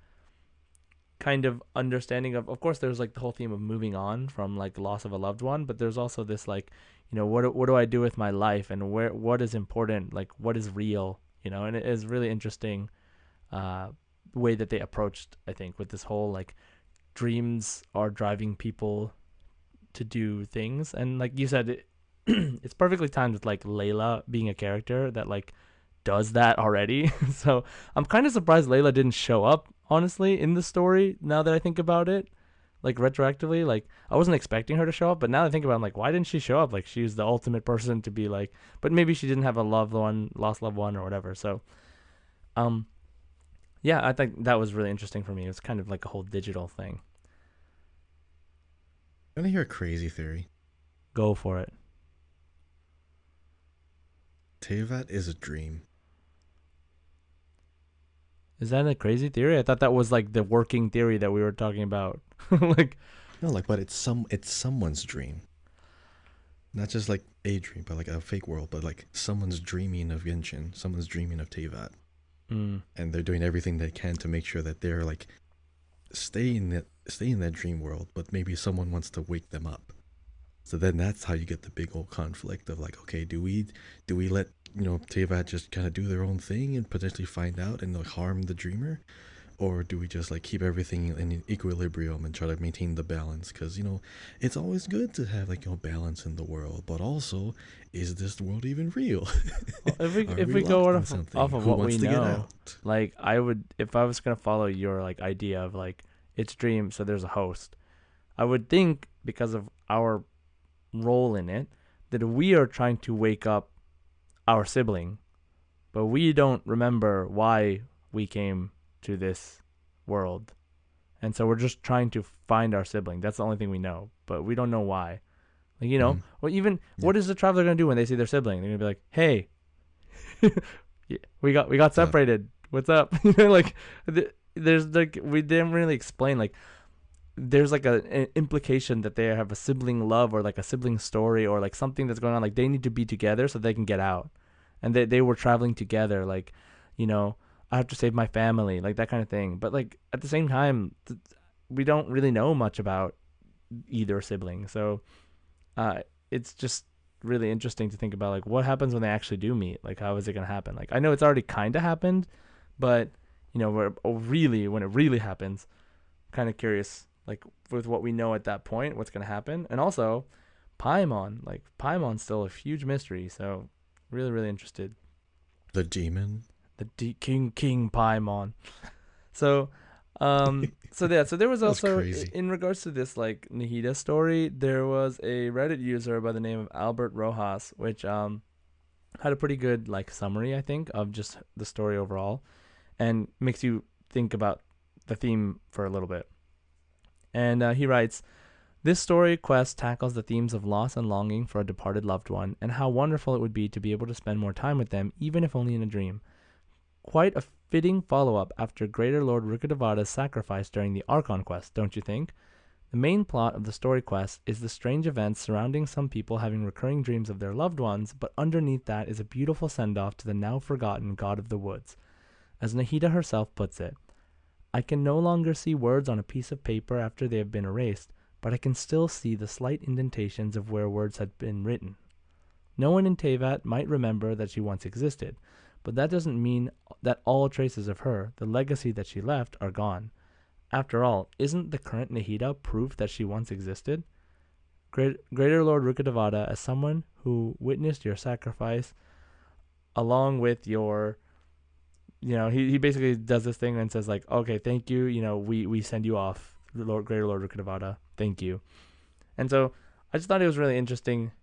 kind of understanding of course there's like the whole theme of moving on from like the loss of a loved one, but there's also this like what do I do with my life, and what is important, like what is real, and it is really interesting uh way that they approached, I think, with this whole like dreams are driving people to do things. And like you said, it's perfectly timed with like Layla being a character that like does that already. So I'm kind of surprised Layla didn't show up, honestly, in the story. Now that I think about it, like retroactively, like I wasn't expecting her to show up, but now that I think about it, I'm like, why didn't she show up? Like she's the ultimate person to be like, but maybe she didn't have a loved one, lost loved one, or whatever. So, um, yeah, I think that was really interesting for me. It's kind of like a whole digital thing. Want to hear a crazy theory? Go for it. Tevat is a dream. Is that a crazy theory? I thought that was like the working theory that we were talking about. Like, No, like, but it's someone's dream. Not just like a dream, but like a fake world, but like someone's dreaming of Genshin, someone's dreaming of Tevat, mm, and they're doing everything they can to make sure that they're like stay in that dream world, but maybe someone wants to wake them up. So then that's how you get the big old conflict of like, okay, do we let Tevat just kind of do their own thing and potentially find out and like harm the dreamer, or do we just like keep everything in equilibrium and try to maintain the balance? Because it's always good to have like balance in the world, but also, is this world even real? well, if we Are if we we go locked in off something? of Who what we wants to get know, out? like I would, if I was gonna follow your like idea of like it's dream, so there's a host. I would think because of our role in it that we are trying to wake up our sibling, but we don't remember why we came to this world. And so we're just trying to find our sibling. That's the only thing we know, but we don't know why. Like, Mm-hmm. well, even Yeah. what is the traveler gonna do when they see their sibling? They're gonna be like, "Hey, yeah, we got What's up? separated. What's up?" Like there's like we didn't really explain like there's like an implication that they have a sibling love or like a sibling story or like something that's going on. Like they need to be together so they can get out. and they were traveling together, like, you know, I have to save my family, like that kind of thing. But like at the same time, we don't really know much about either sibling, so uh, it's just really interesting to think about like what happens when they actually do meet. Like how is it gonna happen? Like I know it's already kind of happened, but you know, really when it really happens, kind of curious like with what we know at that point, what's gonna happen, and also Paimon. Like Paimon's still a huge mystery, so really really interested. The demon. The King Paimon. So, so yeah, so there was That's also crazy. in regards to this like Nahida story, there was a Reddit user by the name of Albert Rojas, which had a pretty good like summary, I think, of just the story overall, and makes you think about the theme for a little bit. And he writes, this story quest tackles the themes of loss and longing for a departed loved one, and how wonderful it would be to be able to spend more time with them, even if only in a dream. Quite a fitting follow-up after Greater Lord Rukkhadevada's sacrifice during the Archon quest, don't you think? The main plot of the story quest is the strange events surrounding some people having recurring dreams of their loved ones, but underneath that is a beautiful send-off to the now forgotten god of the woods. As Nahida herself puts it, I can no longer see words on a piece of paper after they have been erased, but I can still see the slight indentations of where words had been written. No one in Tevat might remember that she once existed, but that doesn't mean that all traces of her, the legacy that she left, are gone. After all, isn't the current Nahida proof that she once existed? Greater Lord Rukkhadevada, as someone who witnessed your sacrifice, along with your, you know, he basically does this thing and says like, okay, thank you, you know, we send you off, Greater Lord Rukkhadevada, thank you. And so I just thought it was really interesting.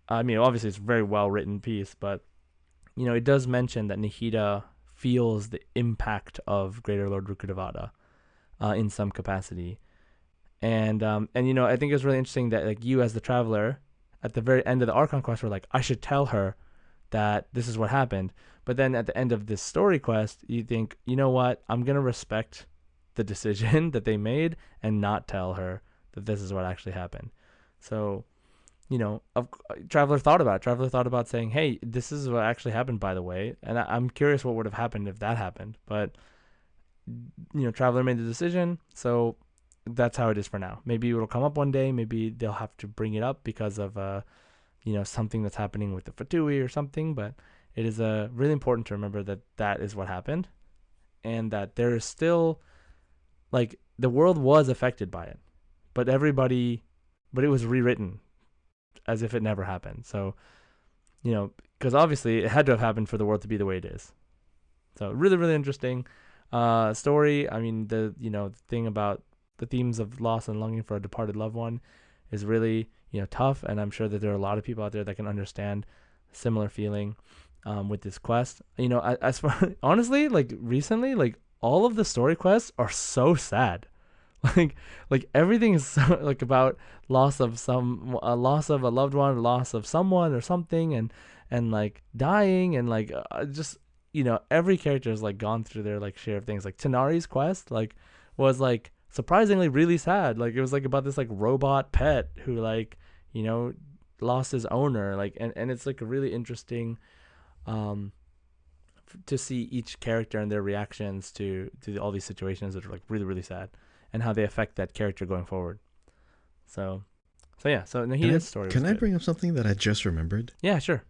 I mean, obviously it's a very well written piece, but you know, it does mention that Nahida feels the impact of Greater Lord Rukkhadevada in some capacity, and you know, I think it's really interesting that like you as the traveler, at the very end of the Archon quest, were like, I should tell her that this is what happened. But then at the end of this story quest, you think, you know what, I'm gonna respect the decision that they made and not tell her that this is what actually happened. So you know, Traveler thought about it. Traveler thought about saying, "Hey, this is what actually happened, by the way," and I'm curious what would have happened if that happened. But you know, Traveler made the decision, so that's how it is for now. Maybe it'll come up one day. Maybe they'll have to bring it up because of you know, something that's happening with the Fatui or something. But it is really important to remember that that is what happened, and that there is still like the world was affected by it, but but it was rewritten as if it never happened. So, you know, because obviously it had to have happened for the world to be the way it is. So really, really interesting story. I mean, the you know the thing about the themes of loss and longing for a departed loved one is really tough, and I'm sure that there are a lot of people out there that can understand similar feeling with this quest. You know, as far honestly, like recently, like all of the story quests are so sad. like everything is so, like about loss of some a loss of a loved one, loss of someone or something, and like dying, and like just every character has like gone through their like share of things. Like Tanari's quest like was like surprisingly really sad. Like it was like about this like robot pet who like lost his owner, like, and it's like a really interesting um to see each character and their reactions to all these situations that are like really really sad, and how they affect that character going forward. So, yeah. So Can I Nahida's story was can I good. bring up something that I just remembered? Yeah, sure.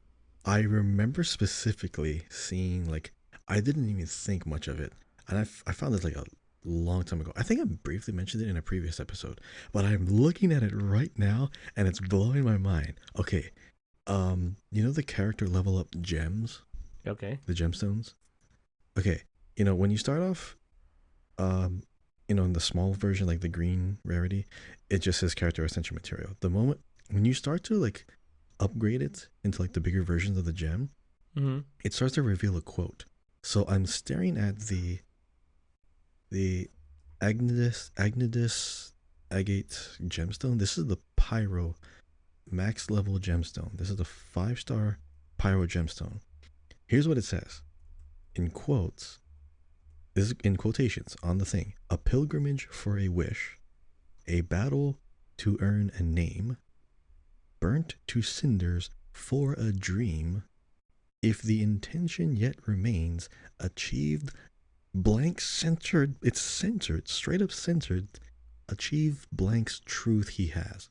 I remember specifically seeing like I didn't even think much of it, and I found this like a long time ago. I think I briefly mentioned it in a previous episode, but I'm looking at it right now and it's blowing my mind. Okay, you know the character level up gems, Okay. the gemstones. Okay, when you start off, um, in the small version, like the green rarity, it just says character essential material. The moment when you start to like upgrade it into like the bigger versions of the gem, Mm-hmm. it starts to reveal a quote. So I'm staring at the Agnidus agate gemstone. This is the pyro max level gemstone. This is the 5-star pyro gemstone. Here's what it says in quotes. This is in quotations on the thing: a pilgrimage for a wish, a battle to earn a name, burnt to cinders for a dream, If the intention yet remains, achieved blank centered, it's centered, straight up centered, achieve blank's truth he has.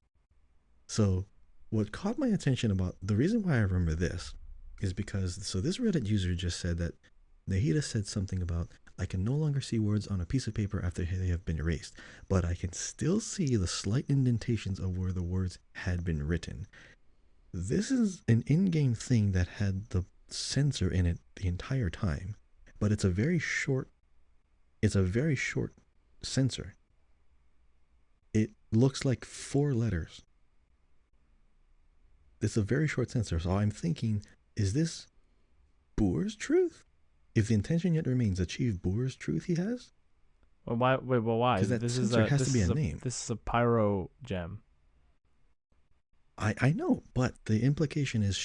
So, what caught my attention about the reason why I remember this is because so this Reddit user just said that Nahida said something about I can no longer see words on a piece of paper after they have been erased, but I can still see the slight indentations of where the words had been written. This is an in-game thing that had the sensor in it the entire time, but it's a very short sensor. It looks like 4 letters. It's a very short sensor. So I'm thinking, is this Boer's truth? If the intention yet remains, achieve Boer's truth he has? Well, why? Wait, well, why? Because that sensor has to be a name. This is a pyro gem. I know, but the implication is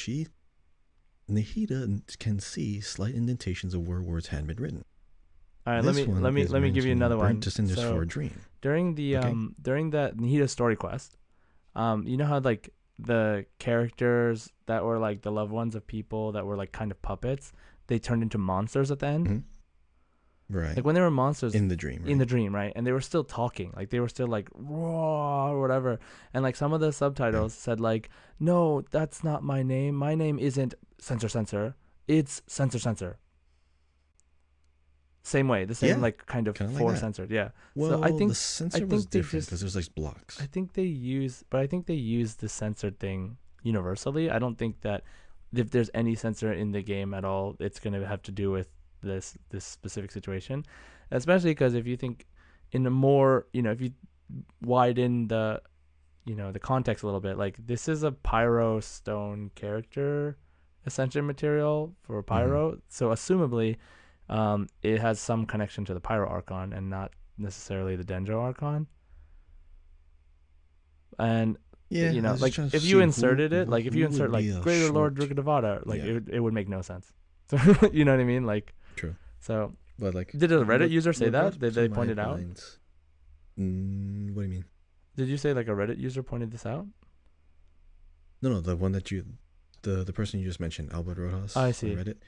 Nahida can see slight indentations of where words had been written. All right, let me give you another one. Burnt to cinders So for a dream. during the Okay. during that Nahida story quest, you know how like the characters that were like the loved ones of people that were like kind of puppets, they turned into monsters at the end. Mhm. Right. Like when they were monsters In the dream, right? in the dream, right? And they were still talking, like they were still like raw or whatever. And like some of the Yeah. subtitles said like, "No, that's not my name. My name isn't censor. It's censor." Same way, the same Yeah. like kind of Kind of like for that. censored, yeah. So Well, the sensor was they different just because there's like blocks. I think they use the censored thing universally. I don't think that if there's any censor in the game at all, it's gonna have to do with this specific situation. Especially because if you think in a more, if you widen the the context a little bit, like this is a pyro stone character ascension material for Mm-hmm. pyro, so assumably, it has some connection to the pyro archon and not necessarily the dendro archon. And Yeah, I was just like trying to if you see inserted it, like if you who insert would be like a Greater Lord short. Drukadavada, like Yeah, it would make no sense. So you know what I mean? Like true. so, But like, did a Reddit user say what brought that? it Did to they my point it out? mind? What do you mean? Did you say like a Reddit user pointed this out? No, the one that the person you just mentioned, Albert Oh, I Rojas on see. Reddit.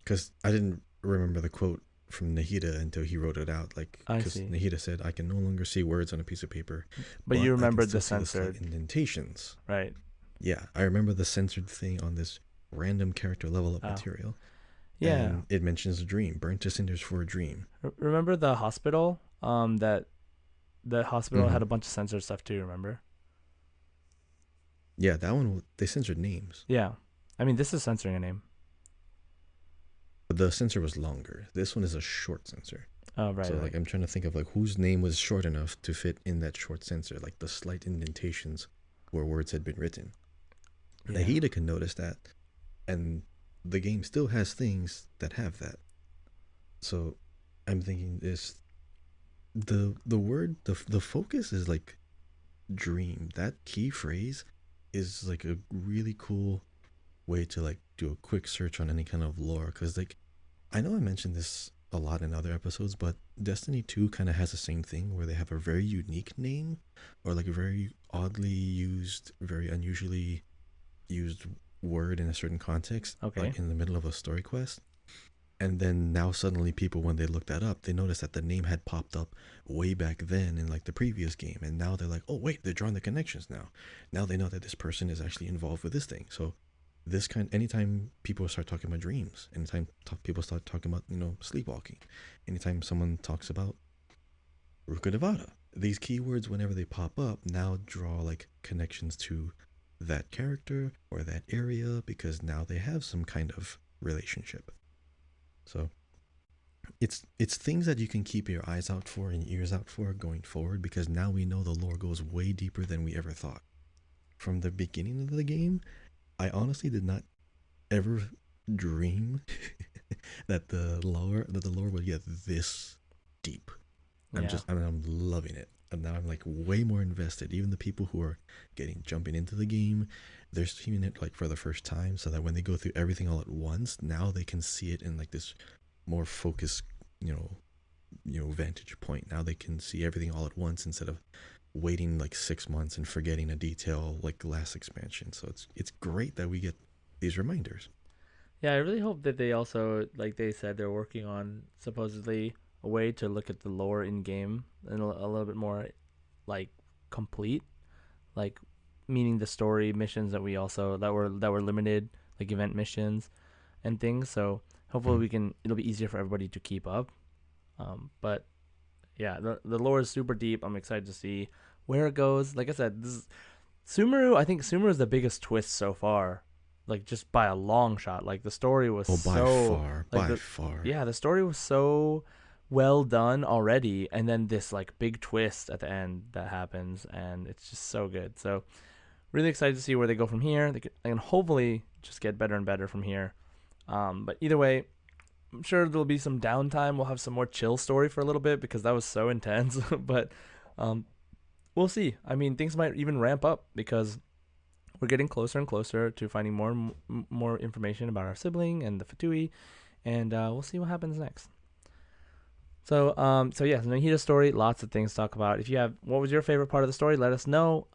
Because I didn't remember the quote from Nahida until he wrote it out. Like, I because see. Nahida said, "I can no longer see words on a piece of paper, But you but I can remembered still the see the slight censored, indentations." right? Yeah, I remember the censored thing on this random character level up Oh, material, yeah. and it mentions a dream, burnt to cinders for a dream. Remember the hospital? That the hospital Mm-hmm. had a bunch of censored stuff too. Remember? Yeah, that one they censored names, Yeah. I mean, this is censoring a name. but the censor was longer. This one is a short censor. Oh, right, So right. like I'm trying to think of like whose name was short enough to fit in that short sensor, like the slight indentations where words had been written. Yeah. Nahida can notice that, and the game still has things that have that. So I'm thinking this the word the focus is like dream. That key phrase is like a really cool way to like do a quick search on any kind of lore because like I know I mentioned this a lot in other episodes, but Destiny 2 kind of has the same thing where they have a very unique name or like a very oddly used, very unusually used word in a certain context, Okay. like in the middle of a story quest. And then now suddenly people, when they look that up, they notice that the name had popped up way back then in like the previous game. And now they're like, oh, wait, they're drawing the connections now. Now they know that this person is actually involved with this thing. So anytime people start talking about dreams, anytime people start talking about, sleepwalking, anytime someone talks about Ruka Nevada, these keywords, whenever they pop up, now draw like connections to that character or that area because now they have some kind of relationship. So it's things that you can keep your eyes out for and ears out for going forward because now we know the lore goes way deeper than we ever thought. From the beginning of the game, I honestly did not ever dream that the lore would get this deep. Yeah. I'm loving it. And now I'm like way more invested. Even the people who are jumping into the game, they're seeing it like for the first time so that when they go through everything all at once, now they can see it in like this more focused, vantage point. Now they can see everything all at once instead of waiting like 6 months and forgetting a detail like last expansion. So it's great that we get these reminders. Yeah, I really hope that they also, like they said, they're working on supposedly a way to look at the lore in game and a little bit more like complete, like meaning the story missions that we also that were limited, like event missions and things. So hopefully Mhm. we can. It'll be easier for everybody to keep up. But yeah, the lore is super deep. I'm excited to see where it goes. Like I said, this is Sumeru. I think Sumeru is the biggest twist so far, like just by a long shot. Like the story was Oh, by so far, like by far. the story was so well done already, and then this like big twist at the end that happens, and it's just so good. So really excited to see where they go from here. They can hopefully just get better and better from here. But either way, I'm sure there'll be some downtime. We'll have some more chill story for a little bit because that was so intense. But um, we'll see. I mean, things might even ramp up because we're getting closer and closer to finding more information about our sibling and the Fatui, and we'll see what happens next. So yeah, Nahida's story, lots of things to talk about. If you have, what was your favorite part of the story? Let us know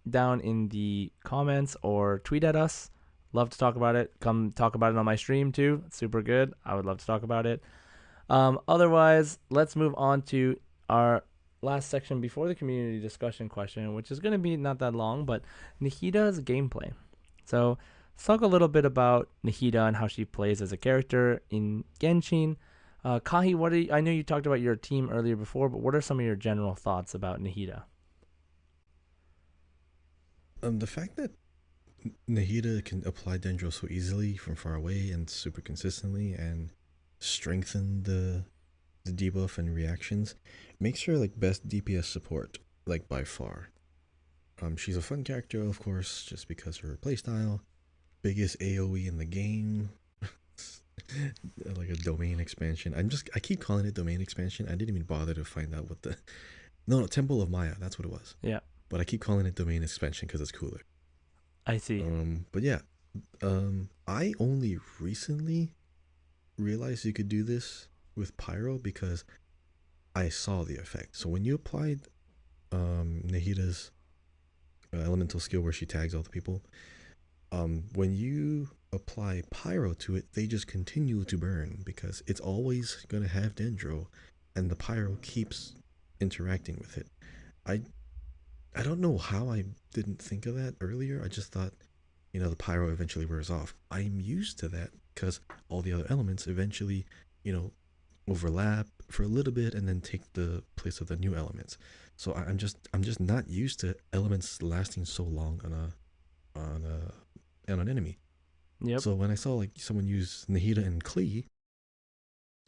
down in the comments or tweet at us. Love to talk about it. Come talk about it on my stream too. It's super good. I would love to talk about it. Otherwise, let's move on to our last section before the community discussion question, which is going to be not that long, but Nahida's gameplay. So let's talk a little bit about Nahida and how she plays as a character in Genshin. Kahi, I know you talked about your team earlier before, but what are some of your general thoughts about Nahida? The fact that Nahida can apply Dendro so easily from far away and super consistently and strengthen the debuff and reactions makes her like best DPS support, like by far. She's a fun character, of course, just because of her playstyle. Biggest AoE in the game, like a domain expansion. I keep calling it domain expansion. I didn't even bother to find out what the no Temple of Maya. That's what it was. Yeah, But I keep calling it domain expansion because it's cooler. I see. But yeah, I only recently realized you could do this with Pyro because I saw the effect. So when you applied Nahida's elemental skill where she tags all the people, when you apply Pyro to it, they just continue to burn because it's always gonna have Dendro, and the Pyro keeps interacting with it. I I don't know how I didn't think of that earlier. I just thought, the pyro eventually wears off. I'm used to that because all the other elements eventually, you know, overlap for a little bit and then take the place of the new elements. So I'm just not used to elements lasting so long on an enemy. Yep. So when I saw like someone use Nahida and Klee,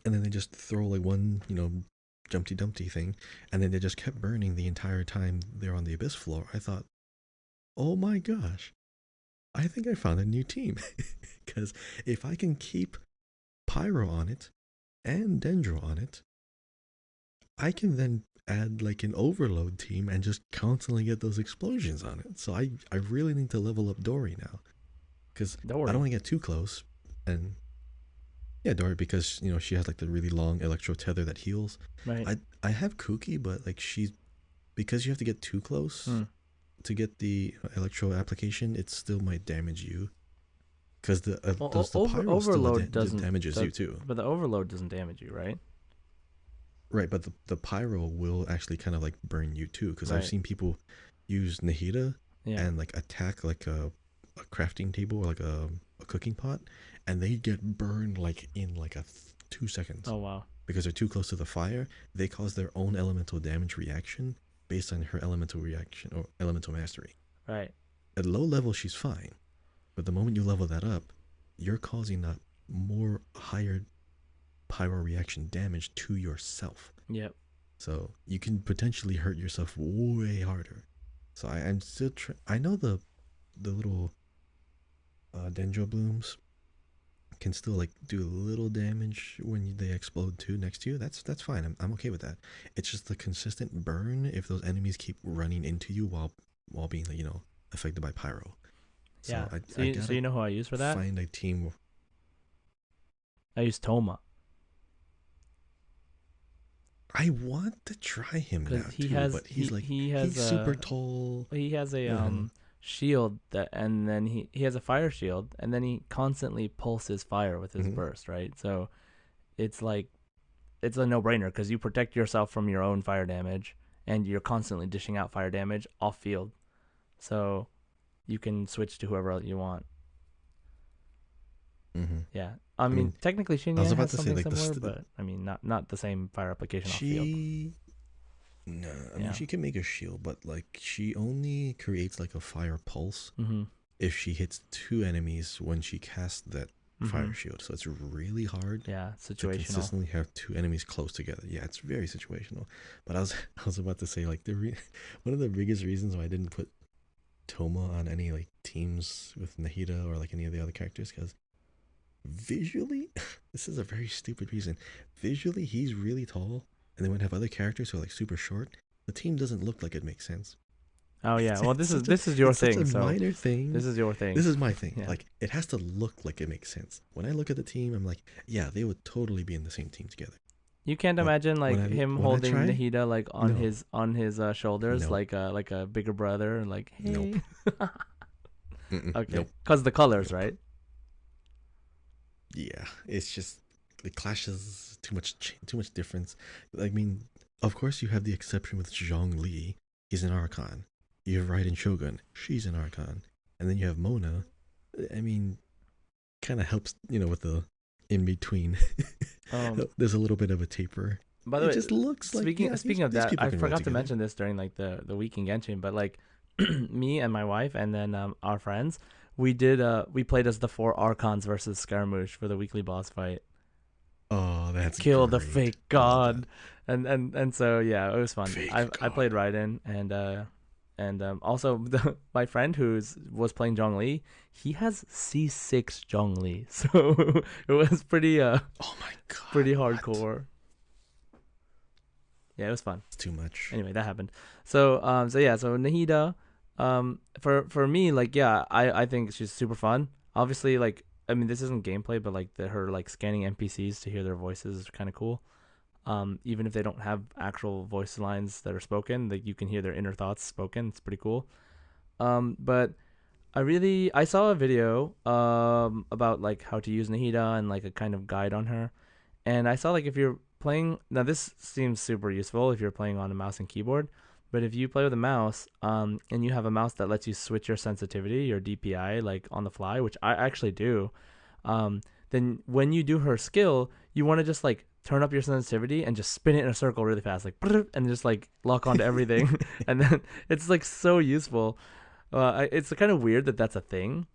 and then they just throw like one, Jumpty Dumpty thing, and then they just kept burning the entire time they're on the abyss floor, I thought, oh my gosh, I think I found a new team. Because if I can keep Pyro on it and Dendro on it, I can then add like an overload team and just constantly get those explosions on it. So I really need to level up Dory now. Because Don't I don't worry. want to get too close. And yeah, Dory, because she has like the really long electro tether that heals. Right. I have Kuki, but like she's because you have to get too close Hmm. to get the electro application, it still might damage you. Because the pyro still Overload doesn't damages does, you too, but the overload doesn't damage you, right? right? But the pyro will actually kind of like burn you too. Because I've Right. seen people use Nahida Yeah. and like attack like a crafting table or like a cooking pot, and they get burned like in like 2 seconds Oh wow. because they're too close to the fire. They cause their own elemental damage reaction based on her elemental reaction or elemental mastery. Right. At low level, she's fine, but the moment you level that up, you're causing a more higher pyro reaction damage to yourself. Yep. So you can potentially hurt yourself way harder. So I'm still I know the little dendro blooms can still like do a little damage when they explode too next to you. That's fine. I'm okay with that. It's just the consistent burn if those enemies keep running into you while being affected by pyro. So Yeah. I So gotta you know who I use for that? find a team. I use Toma I want to try him because now too, but he's like he has he's super a tall. he has a Go ahead. shield that, and then he has a fire shield, and then he constantly pulses fire with his Hmm. burst, right? So it's like it's a no brainer because you protect yourself from your own fire damage, and you're constantly dishing out fire damage off field. So you can switch to whoever else you want. Hmm. Yeah, I I mean mean, technically I was Xinyan about has to say something like similar, but I mean not the same fire application off field. she. No, I mean Yeah. she can make a shield, but like she only creates like a fire pulse Mhm. if she hits two enemies when she casts that fire Mhm. shield. So it's really hard Yeah, to situational. consistently have two enemies close together. Yeah, it's very situational. But I was about to say like one of the biggest reasons why I didn't put Toma on any like teams with Nahida or like any of the other characters because visually, this is a very stupid reason. Visually, he's really tall, and then when you have other characters who are like super short, the team doesn't look like it makes sense. Oh yeah. Well, It's such a this is your it's such thing, a so minor thing. this is your thing. This is my thing. Yeah. Like it has to look like it makes sense. When I look at the team, I'm like, yeah, they would totally be in the same team together. You can't But imagine like him when I holding try, Nahida like no, on his shoulders nope, like a bigger brother and like nope, hey. Okay, nope, cause the colors, nope. right? Yeah, it's just it clashes too much difference. I mean, of course you have the exception with Zhong Li. He's an Archon. You have Raiden Shogun. She's an Archon, and then you have Mona. I mean, kind of helps, with the in between. Um. There's a little bit of a taper. By the It way, just looks like yeah, speaking of these that, people I can roll forgot to together. mention this during like the week in Genshin, but like me and my wife and then our friends, we played as the four Archons versus Scaramouche for the weekly boss fight. Oh, that's Kill the great. fake I love that. god, and so yeah, it was fun. Fake I played God. Raiden and also my friend who's was playing Zhongli, he has C6 Zhongli, so it was Oh my God. pretty What? hardcore. Yeah, it was fun. It's too much. Anyway, that happened. So yeah, so Nahida, for me, like yeah, I think she's super fun. Obviously, like I mean, this isn't gameplay, but like her like scanning NPCs to hear their voices is kind of cool. Even if they don't have actual voice lines that are spoken, like you can hear their inner thoughts spoken. It's pretty cool. But I saw a video about like how to use Nahida and like a kind of guide on her, and I saw like if you're playing now, this seems super useful if you're playing on a mouse and keyboard. But if you play with a mouse, and you have a mouse that lets you switch your sensitivity, your DPI, like on the fly, which I actually do, um, then when you do her skill, you want to just like turn up your sensitivity and just spin it in a circle really fast, like and just like lock onto everything, and then it's like so useful. It's kind of weird that that's a thing,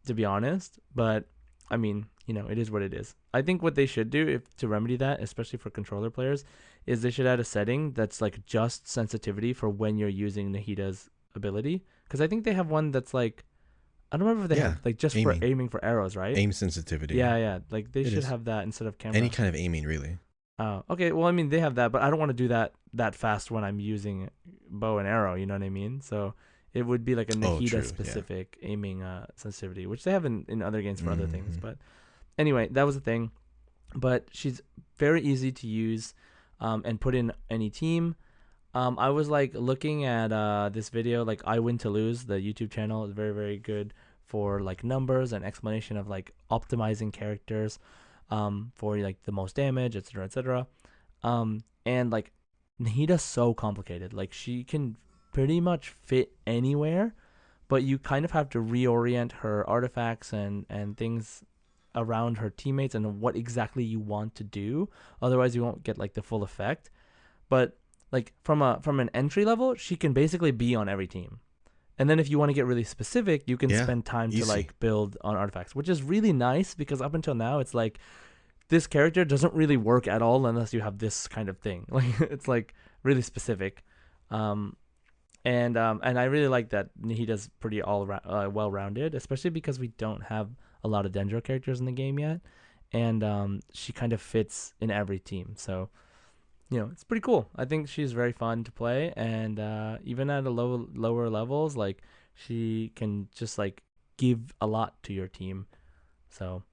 to be honest. But I mean, it is what it is. I think what they should do if to remedy that, especially for controller players, is they should add a setting that's like just sensitivity for when you're using Nahida's ability. Because I think they have one that's like I don't remember if they Yeah, have like just for aiming. aiming for arrows, right? Aim sensitivity. Yeah, yeah. Like they It should is. have that instead of Any camera. kind of aiming, really. Oh, okay. Well, I mean, they have that, but I don't want to do that fast when I'm using bow and arrow. You know what I mean? So it would be like a Oh, Nahida true. Yeah. specific aiming sensitivity, which they have in other games for other things. Hmm. But anyway, that was the thing. But she's very easy to use and put in any team. I was like looking at this video, like I Win to Lose, the YouTube channel is very, very good for like numbers and explanation of like optimizing characters for like the most damage, etc., etc. And like Nahida's so complicated. Like she can pretty much fit anywhere, but you kind of have to reorient her artifacts and things around her teammates and what exactly you want to do. Otherwise, you won't get like the full effect. But like from an entry level, she can basically be on every team. And then if you want to get really specific, you can Yeah. spend time to Easy. like build on artifacts, which is really nice because up until now it's like this character doesn't really work at all unless you have this kind of thing. Like it's like really specific. Um and I really like that Nahida's pretty well rounded, especially because we don't have a lot of Dendro characters in the game yet, and she kind of fits in every team. So it's pretty cool. I think she's very fun to play, and even at a lower levels, like she can just like give a lot to your team. So,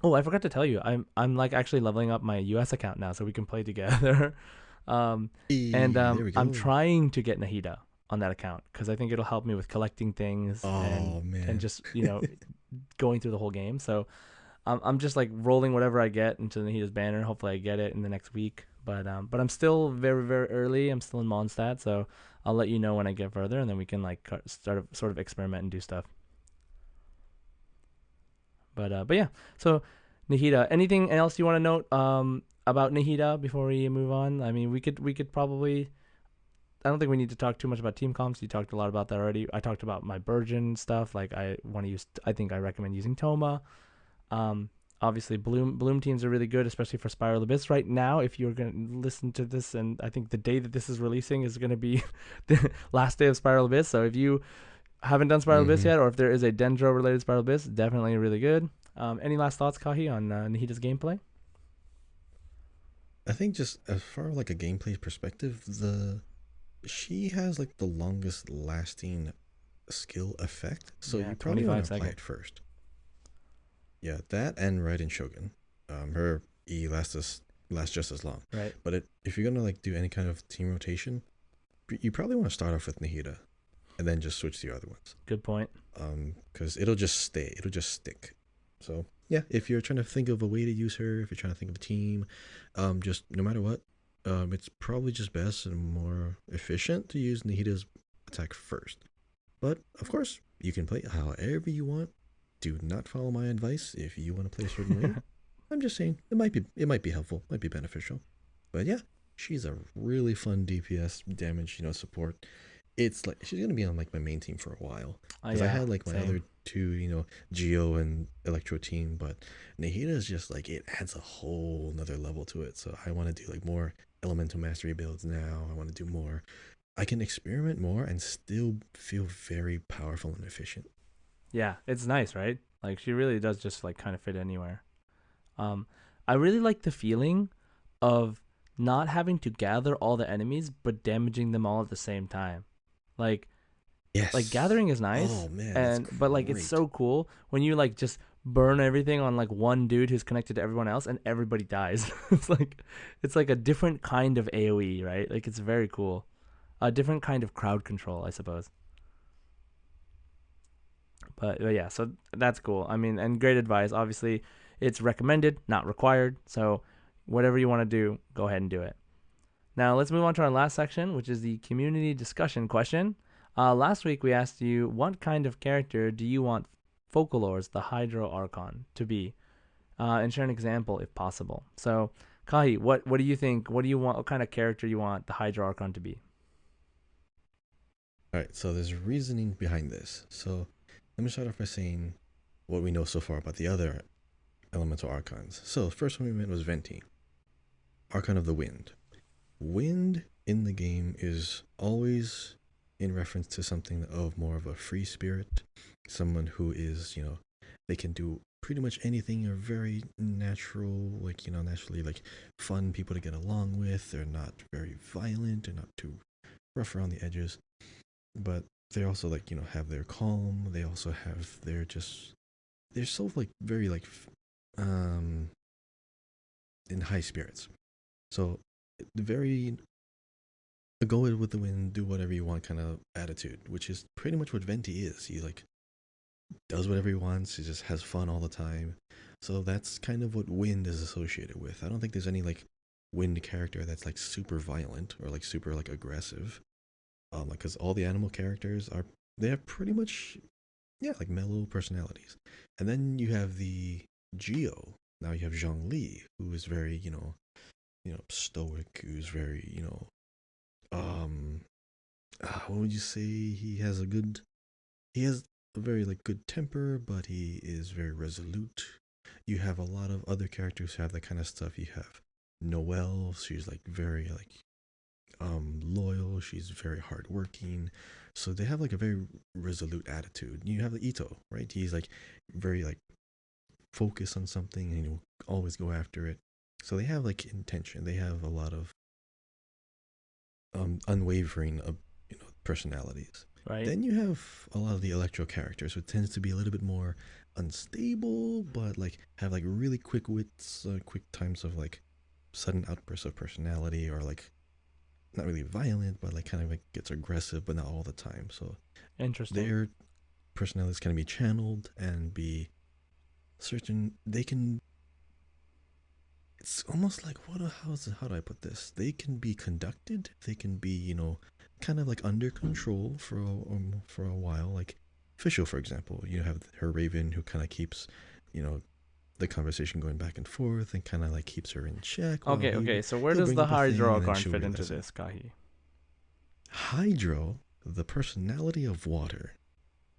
oh, I forgot to tell you, I'm like actually leveling up my US account now, so we can play together. um, and There we I'm go. trying to get Nahida. on that account because I think it'll help me with collecting things Oh and man. just going through the whole game. So I'm just like rolling whatever I get into Nahida's banner. Hopefully I get it in the next week. But I'm still very very early. I'm still in Mondstadt, so I'll let you know when I get further, and then we can like start a, sort of experiment and do stuff. But yeah. So Nahida, anything else you want to note about Nahida before we move on? I mean, we could probably. I don't think we need to talk too much about team comps. You talked a lot about that already. I talked about my Burgeon stuff. Like I want to use. I think I recommend using Toma. Um, Obviously, Bloom teams are really good, especially for Spiral Abyss. Right now, if you're going to listen to this, and I think the day that this is releasing is going to be the last day of Spiral Abyss. So if you haven't done Spiral Abyss Mm-hmm. yet, or if there is a Dendro related Spiral Abyss, definitely really good. Any last thoughts, Kahi, on Nahida's gameplay? I think just as far as like a gameplay perspective, the she has like the longest lasting skill effect, so Yeah, you probably want to 25 apply second. it first. Yeah, that and Raiden Shogun. Her E lasts just as long. Right. But if you're gonna like do any kind of team rotation, you probably want to start off with Nahida and then just switch to the other ones. Good point. Because it'll just stick. So yeah, if you're trying to think of a way to use her, if you're trying to think of a team, just no matter what, it's probably just best and more efficient to use Nahida's attack first. But of course, you can play however you want. Do not follow my advice if you want to play a certain way. I'm just saying it might be helpful, might be beneficial. But yeah, she's a really fun DPS damage, support. It's like she's gonna be on like my main team for a while Oh because I yeah, had like my same. other two, Geo and Electro team, but Nahida is just like it adds a whole another level to it. So I want to do like more elemental mastery builds now. I want to do more. I can experiment more and still feel very powerful and efficient. Yeah, it's nice, right? Like she really does just like kind of fit anywhere. Um, I really like the feeling of not having to gather all the enemies but damaging them all at the same time. Like Yes. gathering is nice Oh man, that's and but like it's great. so cool when you like just burn everything on like one dude who's connected to everyone else and everybody dies. It's like a different kind of AoE, right? Like it's very cool. A different kind of crowd control, I suppose. But yeah, so that's cool. I mean, and great advice. Obviously, it's recommended, not required. So whatever you want to do, go ahead and do it. Now let's move on to our last section, which is the community discussion question. Last week we asked you what kind of character do you want Focalors, the Hydro Archon, to be, and share an example if possible. So, Kahi, what do you think? What do you want? What kind of character you want the Hydro Archon to be? All right, so there's reasoning behind this. So let me start off by saying what we know so far about the other elemental archons. So the first one we met was Venti, Archon of the Wind. Wind in the game is always in reference to something of more of a free spirit, someone who is, they can do pretty much anything, are very natural, like, naturally like fun people to get along with. They're not very violent, they're not too rough around the edges, but they also like, have their calm. They also have their just, they're so like very like, um, in high spirits. So the very go with the wind, do whatever you want kind of attitude, which is pretty much what Venti is. He like does whatever he wants. He just has fun all the time. So that's kind of what wind is associated with. I don't think there's any like wind character that's like super violent or like super like aggressive. Like because all the animal characters are they have pretty much like mellow personalities. And then you have the Geo. Now you have Zhongli, who is very stoic, who's very um what would you say? He has a very like good temper, but he is very resolute. You have a lot of other characters who have that kind of stuff. You have Noelle, she's like very like loyal, she's very hardworking. So they have like a very resolute attitude. You have the Ito, right? He's like very like focused on something and he'll always go after it. So they have like intention. They have a lot of unwavering personalities. Right? Then you have a lot of the electro characters, who tends to be a little bit more unstable, but like have like really quick wits, quick times of like sudden outbursts of personality, or like not really violent, but like kind of like gets aggressive, but not all the time. So Interesting. their personalities can be channeled and be certain. They can. It's almost like how do I put this? They can be conducted. They can be kind of like under control for a while. Like Fischl, for example, you have her Raven who kind of keeps you know the conversation going back and forth and kind of like keeps her in check while Okay, okay. So where he'll does bring the up a thing Hydro and then card she'll fit into realize it. this, Kahi? Hydro, the personality of water,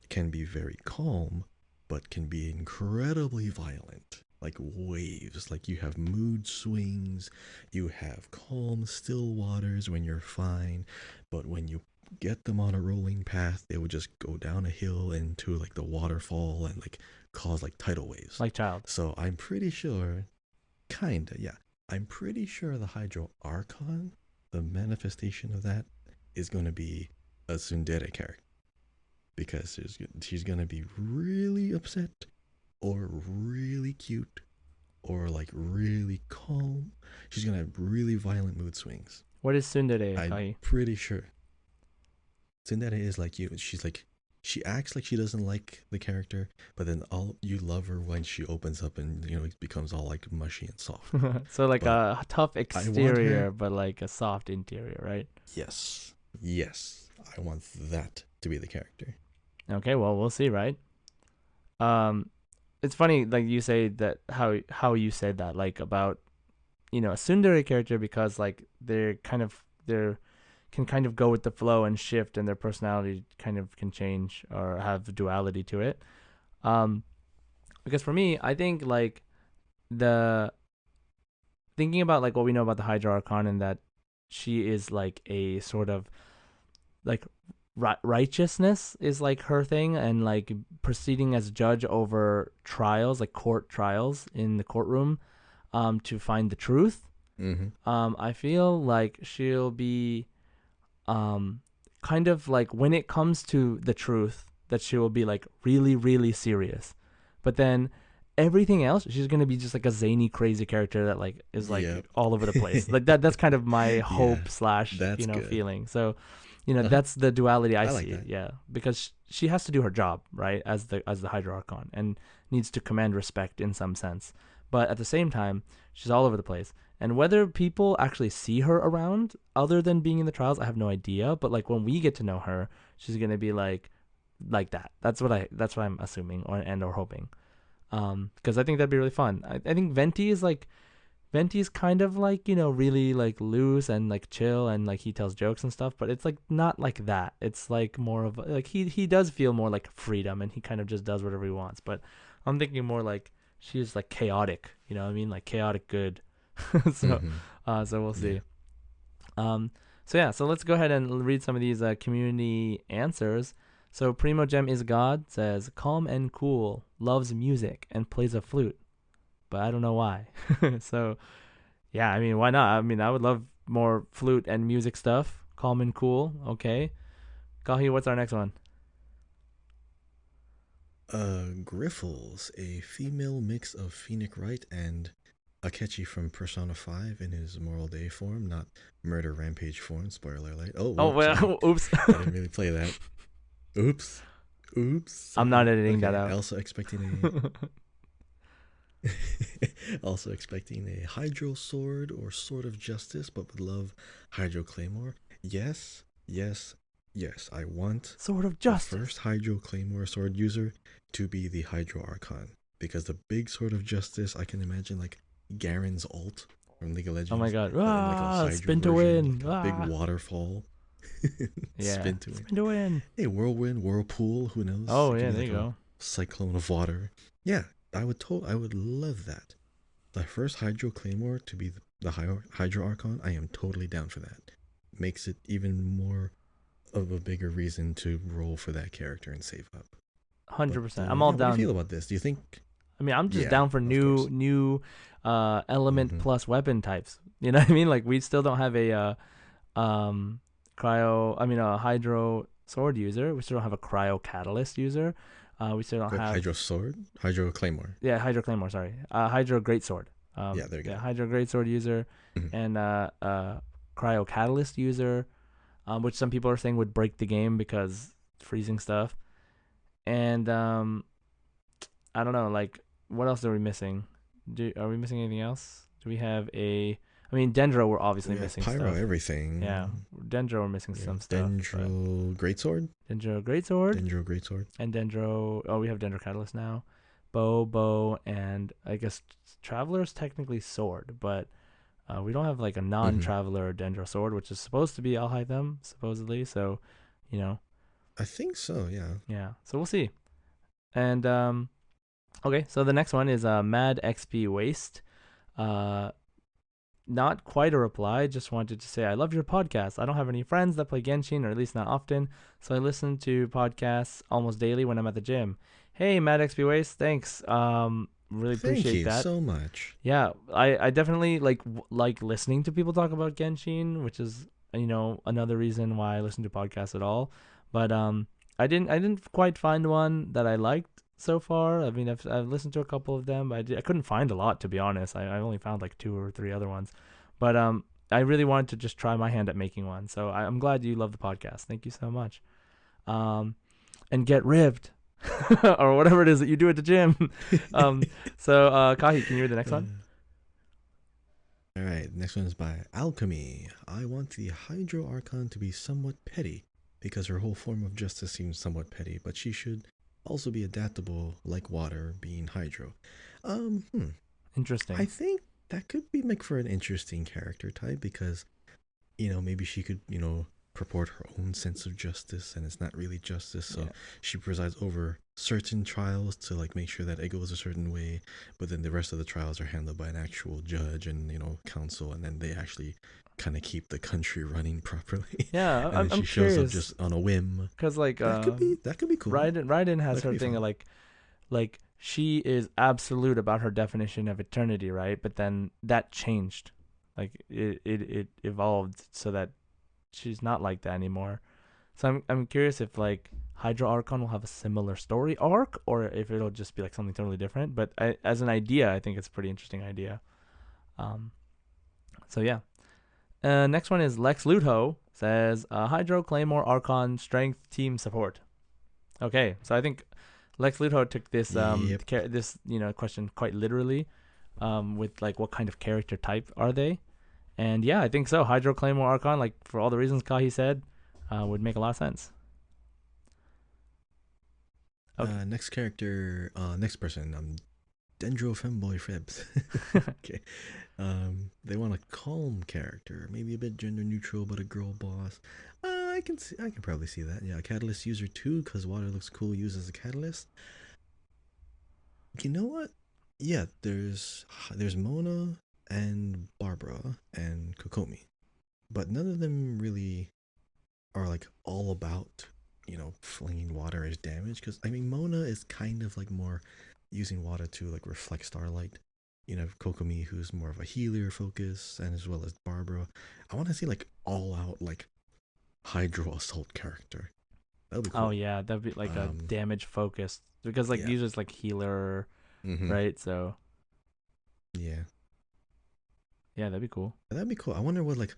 can be very calm, but can be incredibly violent. Like waves, like you have mood swings, you have calm, still waters when you're fine, but when you get them on a rolling path, they would just go down a hill into like the waterfall and like cause like tidal waves. Like child. So I'm pretty sure, kinda, yeah. I'm pretty sure the Hydro Archon, the manifestation of that, is going to be a Tsundere character because she's gonna be really upset or really cute or like really calm. She's gonna have really violent mood swings. What is Tsundere, I'm Kahi? pretty sure. Tsundere is like you. She's like she acts like she doesn't like the character, but then all you love her when she opens up and it becomes all like mushy and soft. So like But a tough I want exterior, her. but like a soft interior, right? Yes, yes. I want that to be the character. Okay, well we'll see, right? Um, it's funny like you say that how you said that like about a Tsundere character because like they're can kind of go with the flow and shift and their personality kind of can change or have duality to it. Um, because for me, I think like the thinking about like what we know about the Hydra Archon and that she is like a sort of like righteousness is like her thing and like proceeding as judge over trials like court trials in the courtroom to find the truth. Mm-hmm. I feel like she'll be um kind of like when it comes to the truth that she will be like really really serious, but then everything else she's gonna be just like a zany crazy character that like is like Yep. all over the place like that's kind of my Yeah, hope slash that's good. feeling. So Uh-huh. that's the duality I I like see, that. yeah, because she has to do her job right as the Hydra Archon and needs to command respect in some sense, but at the same time she's all over the place. And whether people actually see her around other than being in the trials, I have no idea. But like when we get to know her, she's gonna be like that. That's what I'm assuming or hoping. Because I think that'd be really fun. I think Venti's kind of like really like loose and like chill and like he tells jokes and stuff. But it's like not like that. It's like more of like he does feel more like freedom and he kind of just does whatever he wants. But I'm thinking more like she's like chaotic. You know what I mean? Like chaotic good. so Mm-hmm. so we'll Yeah. see. Um, so yeah, so let's go ahead and read some of these community answers. So Primo Gem is God says calm and cool, loves music and plays a flute, but I don't know why. So yeah, I mean why not? I mean I would love more flute and music stuff. Calm and cool, okay. Kahi, what's our next one? Griffles, a female mix of Phoenix Wright and Akechi from Persona 5 in his Moral Day form, not Murder Rampage form. Spoiler alert. Oh, Oh whoa, sorry. well, oops. I didn't really play that. Oops. Oops. I'm not Sorry. editing that Okay. out. Also expecting a Hydro Sword or Sword of Justice, but would love Hydro Claymore. Yes, yes, yes. I want Sword of the Justice. first Hydro Claymore sword user to be the Hydro Archon. Because the big Sword of Justice, I can imagine like Garen's ult from League of Oh my Legends, god. but in like a Ah, Hydro spin to version, win. like a big Ah. waterfall. Yeah, Spin to win. spin to win. Hey, Whirlwind, Whirlpool, who knows? Oh It could yeah, be there like you a go. cyclone of water. Yeah, I would love that. The first Hydro Claymore to be the Hydro Archon, I am totally down for that. Makes it even more of a bigger reason to roll for that character and save up. But 100%. I'm all yeah, what do you feel down. about this? Do you think? I mean, I'm just Yeah, down for of course. new element Mm-hmm. plus weapon types. You know what I mean? Like we still don't have a um a hydro sword user. We still don't have a cryo catalyst user. We still don't Wait, have Hydro Sword, Hydro Claymore. yeah, hydro claymore, sorry. Hydro greatsword. Yeah, there you Yeah, go. hydro greatsword user Mhm. and cryo catalyst user, which some people are saying would break the game because freezing stuff. And I don't know, like what else are we missing? Are we missing anything else? Do we have a? I mean, Dendro, we're obviously We have missing Pyro stuff. Yeah, everything. Dendro, we're missing We some have stuff, but Dendro Greatsword. Dendro Greatsword Dendro Greatsword. and Dendro. Oh, we have Dendro Catalyst now. Bow, and I guess Traveler's technically sword, but we don't have like a Mm-hmm. non-traveler Dendro sword, which is supposed to be Alhaitham, supposedly. So, you know, I think so. Yeah. yeah. So we'll see. And okay, so the next one is Mad XP Waste. Uh, Not quite a reply. Just wanted to say I love your podcast. I don't have any friends that play Genshin, or at least not often, so I listen to podcasts almost daily when I'm at the gym. Hey, Mad XP Waste, thanks. Really Thank appreciate you that. so much. Yeah, I definitely like listening to people talk about Genshin, which is another reason why I listen to podcasts at all. But I didn't quite find one that I liked so far. I mean, I've listened to a couple of them, but I couldn't find a lot, to be honest. I only found like two or three other ones. But I really wanted to just try my hand at making one. So I'm glad you love the podcast. Thank you so much. Um, and get ribbed. Or whatever it is that you do at the gym. um, so Kahi, can you read the next one? Uh, all right, next one is by Alchemy. I want the Hydro Archon to be somewhat petty because her whole form of justice seems somewhat petty, but she should also be adaptable like water, being Hydro. Um, hmm. I Interesting. think that could be make for an interesting character type because maybe she could, purport her own sense of justice and it's not really justice. So Yeah. she presides over certain trials to like make sure that it goes a certain way, but then the rest of the trials are handled by an actual judge and, council, and then they actually kind of keep the country running properly. Yeah, And then I'm she shows up curious just on a whim. because like That could be cool. Raiden has That could her be thing of fun. like she is absolute about her definition of eternity, right? But then that changed, like it evolved so that she's not like that anymore. So I'm curious if like Hydra Archon will have a similar story arc or if it'll just be like something totally different. But as an idea, I think it's a pretty interesting idea. Um, so yeah. Next one is Lex Luthor says Hydro Claymore Archon Strength Team Support. Okay, so I think Lex Luthor took this Yep. this question quite literally, with like what kind of character type are they? And yeah, I think so. Hydro Claymore Archon, like for all the reasons Kahi said, would make a lot of sense. Okay. Next person. Dendro Femboy Fibs. Okay. They want a calm character, maybe a bit gender neutral, but a girl boss. I can probably see that. Yeah, a catalyst user too, because water looks cool used as a catalyst. You know what? Yeah, there's Mona and Barbara and Kokomi, but none of them really are like all about flinging water as damage. Because I mean, Mona is kind of like more using water to like reflect starlight. Kokomi, who's more of a healer focus, and as well as Barbara. I want to see like all out like Hydro Assault character. That would be Oh cool. yeah, that'd be like a Um, damage focused because like yeah. these are like healer, Mm-hmm. right? So Yeah. yeah, that'd be cool. That'd be cool. I wonder what like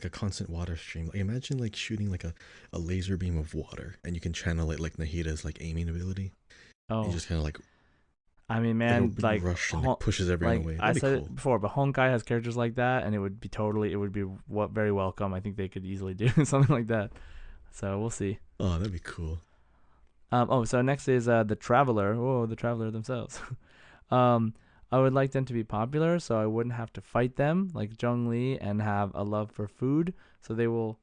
a constant water stream. Like imagine like shooting like a laser beam of water and you can channel it like Nahida's like aiming ability. And you Oh, just kind of I mean, like a man, big rush and like pushes everyone like away. I That'd be said cool. it before, but Honkai has characters like that, and it would be what very welcome. I think they could easily do something like that. So we'll see. Oh, that'd be cool. So next is the Traveler. Oh, the Traveler themselves. um, I would like them to be popular, so I wouldn't have to fight them like Zhongli and have a love for food. So they will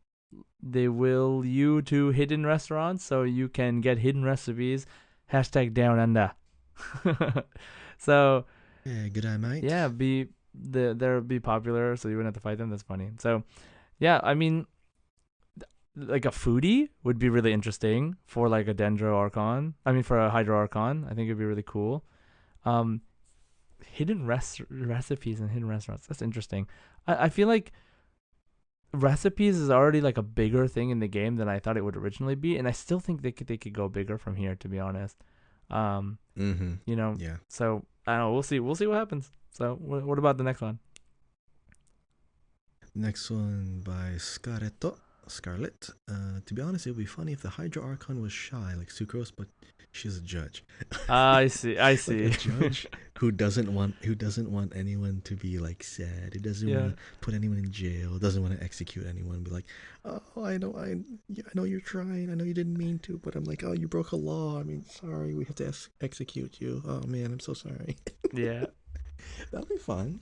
you to hidden restaurants so you can get hidden recipes. Hashtag down under. So Yeah, good eye, mate. yeah, they'll be popular, so you wouldn't have to fight them. That's funny. So yeah, I mean, like a foodie would be really interesting for like a Dendro Archon. I mean, for a Hydro Archon, I think it'd be really cool. Um, hidden recipes and hidden restaurants. That's interesting. I feel like recipes is already like a bigger thing in the game than I thought it would originally be, and I still think they could go bigger from here. To be honest, um, Mm-hmm. you know, Yeah. so I don't know. We'll see. We'll see what happens. So what about the next one? Next one by Scarlet. To be honest, it would be funny if the Hydra Archon was shy like Sucrose, but she's a judge. I see. I Like a see. judge who doesn't want anyone to be like sad. Who doesn't want Yeah. to put anyone in jail. Doesn't want to execute anyone. Be like, oh, I know you're trying. I know you didn't mean to, but I'm like, oh, you broke a law. I mean, sorry, we have to execute you. Oh man, I'm so sorry. Yeah. That'll be fun.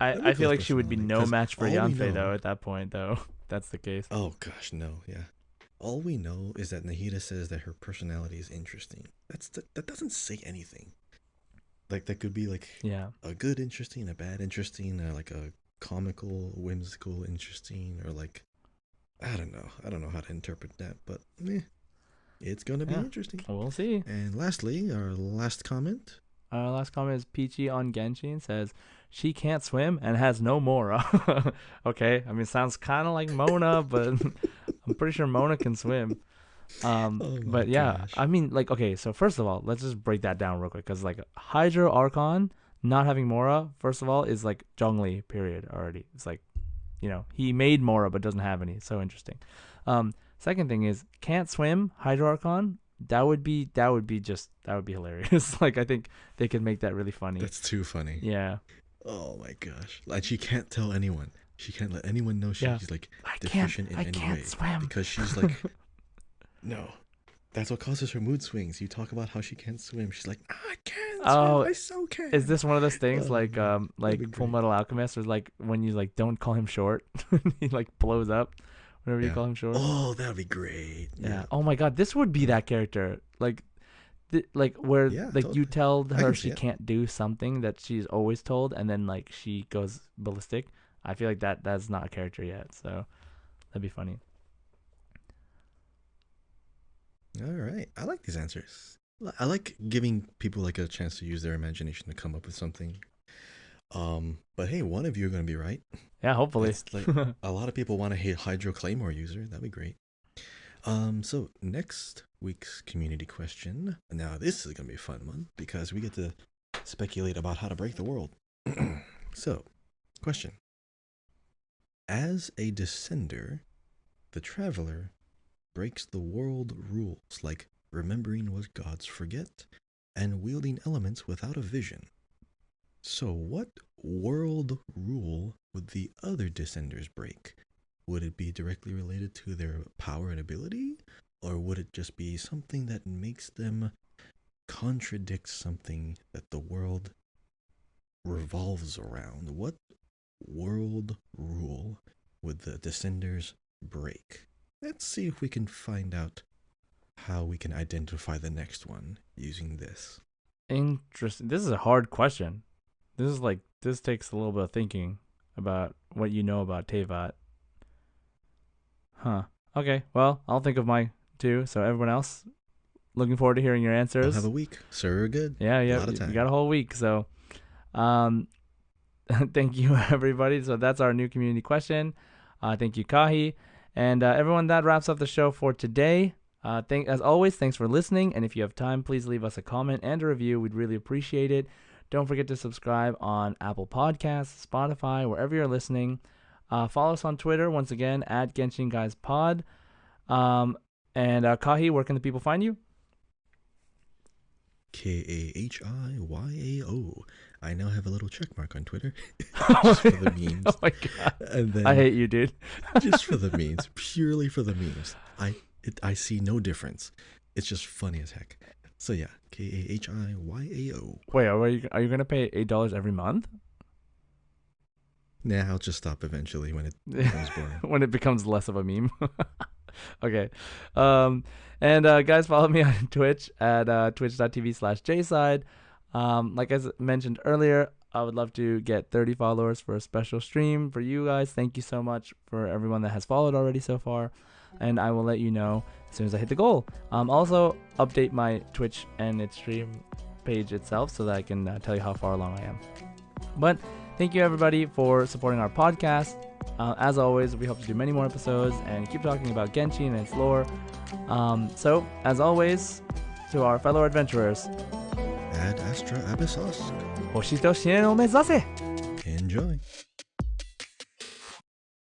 I That'd be I feel cool like she would be personality. no Cause match for all we Yanfei though know, at that point though. That's the case. oh gosh, no, yeah. All we know is that Nahida says that her personality is interesting. That doesn't say anything. Like that could be like Yeah. a good interesting, a bad interesting, like a comical, whimsical interesting, or like I don't know. I don't know how to interpret that, but it's gonna be Yeah. interesting. We'll see. And lastly, our last comment. Our last comment is Peachy on Genshin says she can't swim and has no Mora. Okay, I mean sounds kind of like Mona, but I'm pretty sure Mona can swim. Oh my But yeah, gosh. I mean like okay, so first of all, let's just break that down real quick because like Hydro Archon not having Mora, first of all, is like Zhongli period already. It's like he made Mora but doesn't have any. So interesting. Second thing is can't swim Hydro Archon. That would be hilarious. Like I think they could make that really funny. That's too funny. Yeah. Oh my gosh. Like she can't tell anyone. She can't let anyone know Yeah. she's like I can't. deficient in I any can't way. swim. Because she's like, no. That's what causes her mood swings. You talk about how she can't swim. She's like, I can't swim. Oh, I so can. is this one of those things Oh man. That'd be like Full great. Metal Alchemist, or like when you like don't call him short, he like blows up whenever you Yeah. call him short. Oh, that'd be great. Yeah. Yeah. Oh my God, this would be that character. Like where Yeah, like you totally. tell I her can she see it. can't do something that she's always told, and then like she goes ballistic. I feel like that's not a character yet, so that'd be funny. All right. I like these answers. I like giving people like a chance to use their imagination to come up with something. But hey, one of you are gonna be right. Yeah, hopefully. It's like a lot of people want to hit Hydro Claymore user. That'd be great. So next week's community question. Now this is gonna be a fun one because we get to speculate about how to break the world. So, question: as a descender, the traveler breaks the world rules like remembering what gods forget and wielding elements without a vision. So, what world rule would the other descenders break? Would it be directly related to their power and ability? Or would it just be something that makes them contradict something that the world revolves around? What world rule would the descenders break? Let's see if we can find out how we can identify the next one using this. Interesting. This is a hard question. This takes a little bit of thinking about what you know about Tevat. Huh. Okay. Well, I'll think of my two. So everyone else, looking forward to hearing your I'll answers. have a week. Sir, good. Yeah, A yeah. lot of You time. got a whole week. So, thank you everybody. So that's our new community question. Thank you, Kahi, and everyone. That wraps up the show for today. As always, thanks for listening. And if you have time, please leave us a comment and a review. We'd really appreciate it. Don't forget to subscribe on Apple Podcasts, Spotify, wherever you're listening. Follow us on Twitter, once again, at Genshin Guys Pod. And Kahi, where can the people find you? KAHIYAO. I now have a little check mark on Twitter Oh just for the memes. my God. And then I hate you, dude. just for the memes, purely for the memes. I see no difference. It's just funny as heck. So yeah, KAHIYAO. Wait, are you going to pay $8 every month? Nah, I'll just stop eventually when it becomes boring. When it becomes less of a meme. Okay. And guys, follow me on Twitch at twitch.tv/jside. Like I mentioned earlier, I would love to get 30 followers for a special stream for you guys. Thank you so much for everyone that has followed already so far. And I will let you know as soon as I hit the goal. Also, update my Twitch and its stream page itself so that I can tell you how far along I am. But thank you everybody for supporting our podcast. As always, we hope to do many more episodes and keep talking about Genshin and its lore. So, as always, to our fellow adventurers, Ad Astra Abyssos. Hoshito Shien o Mezase! Enjoy.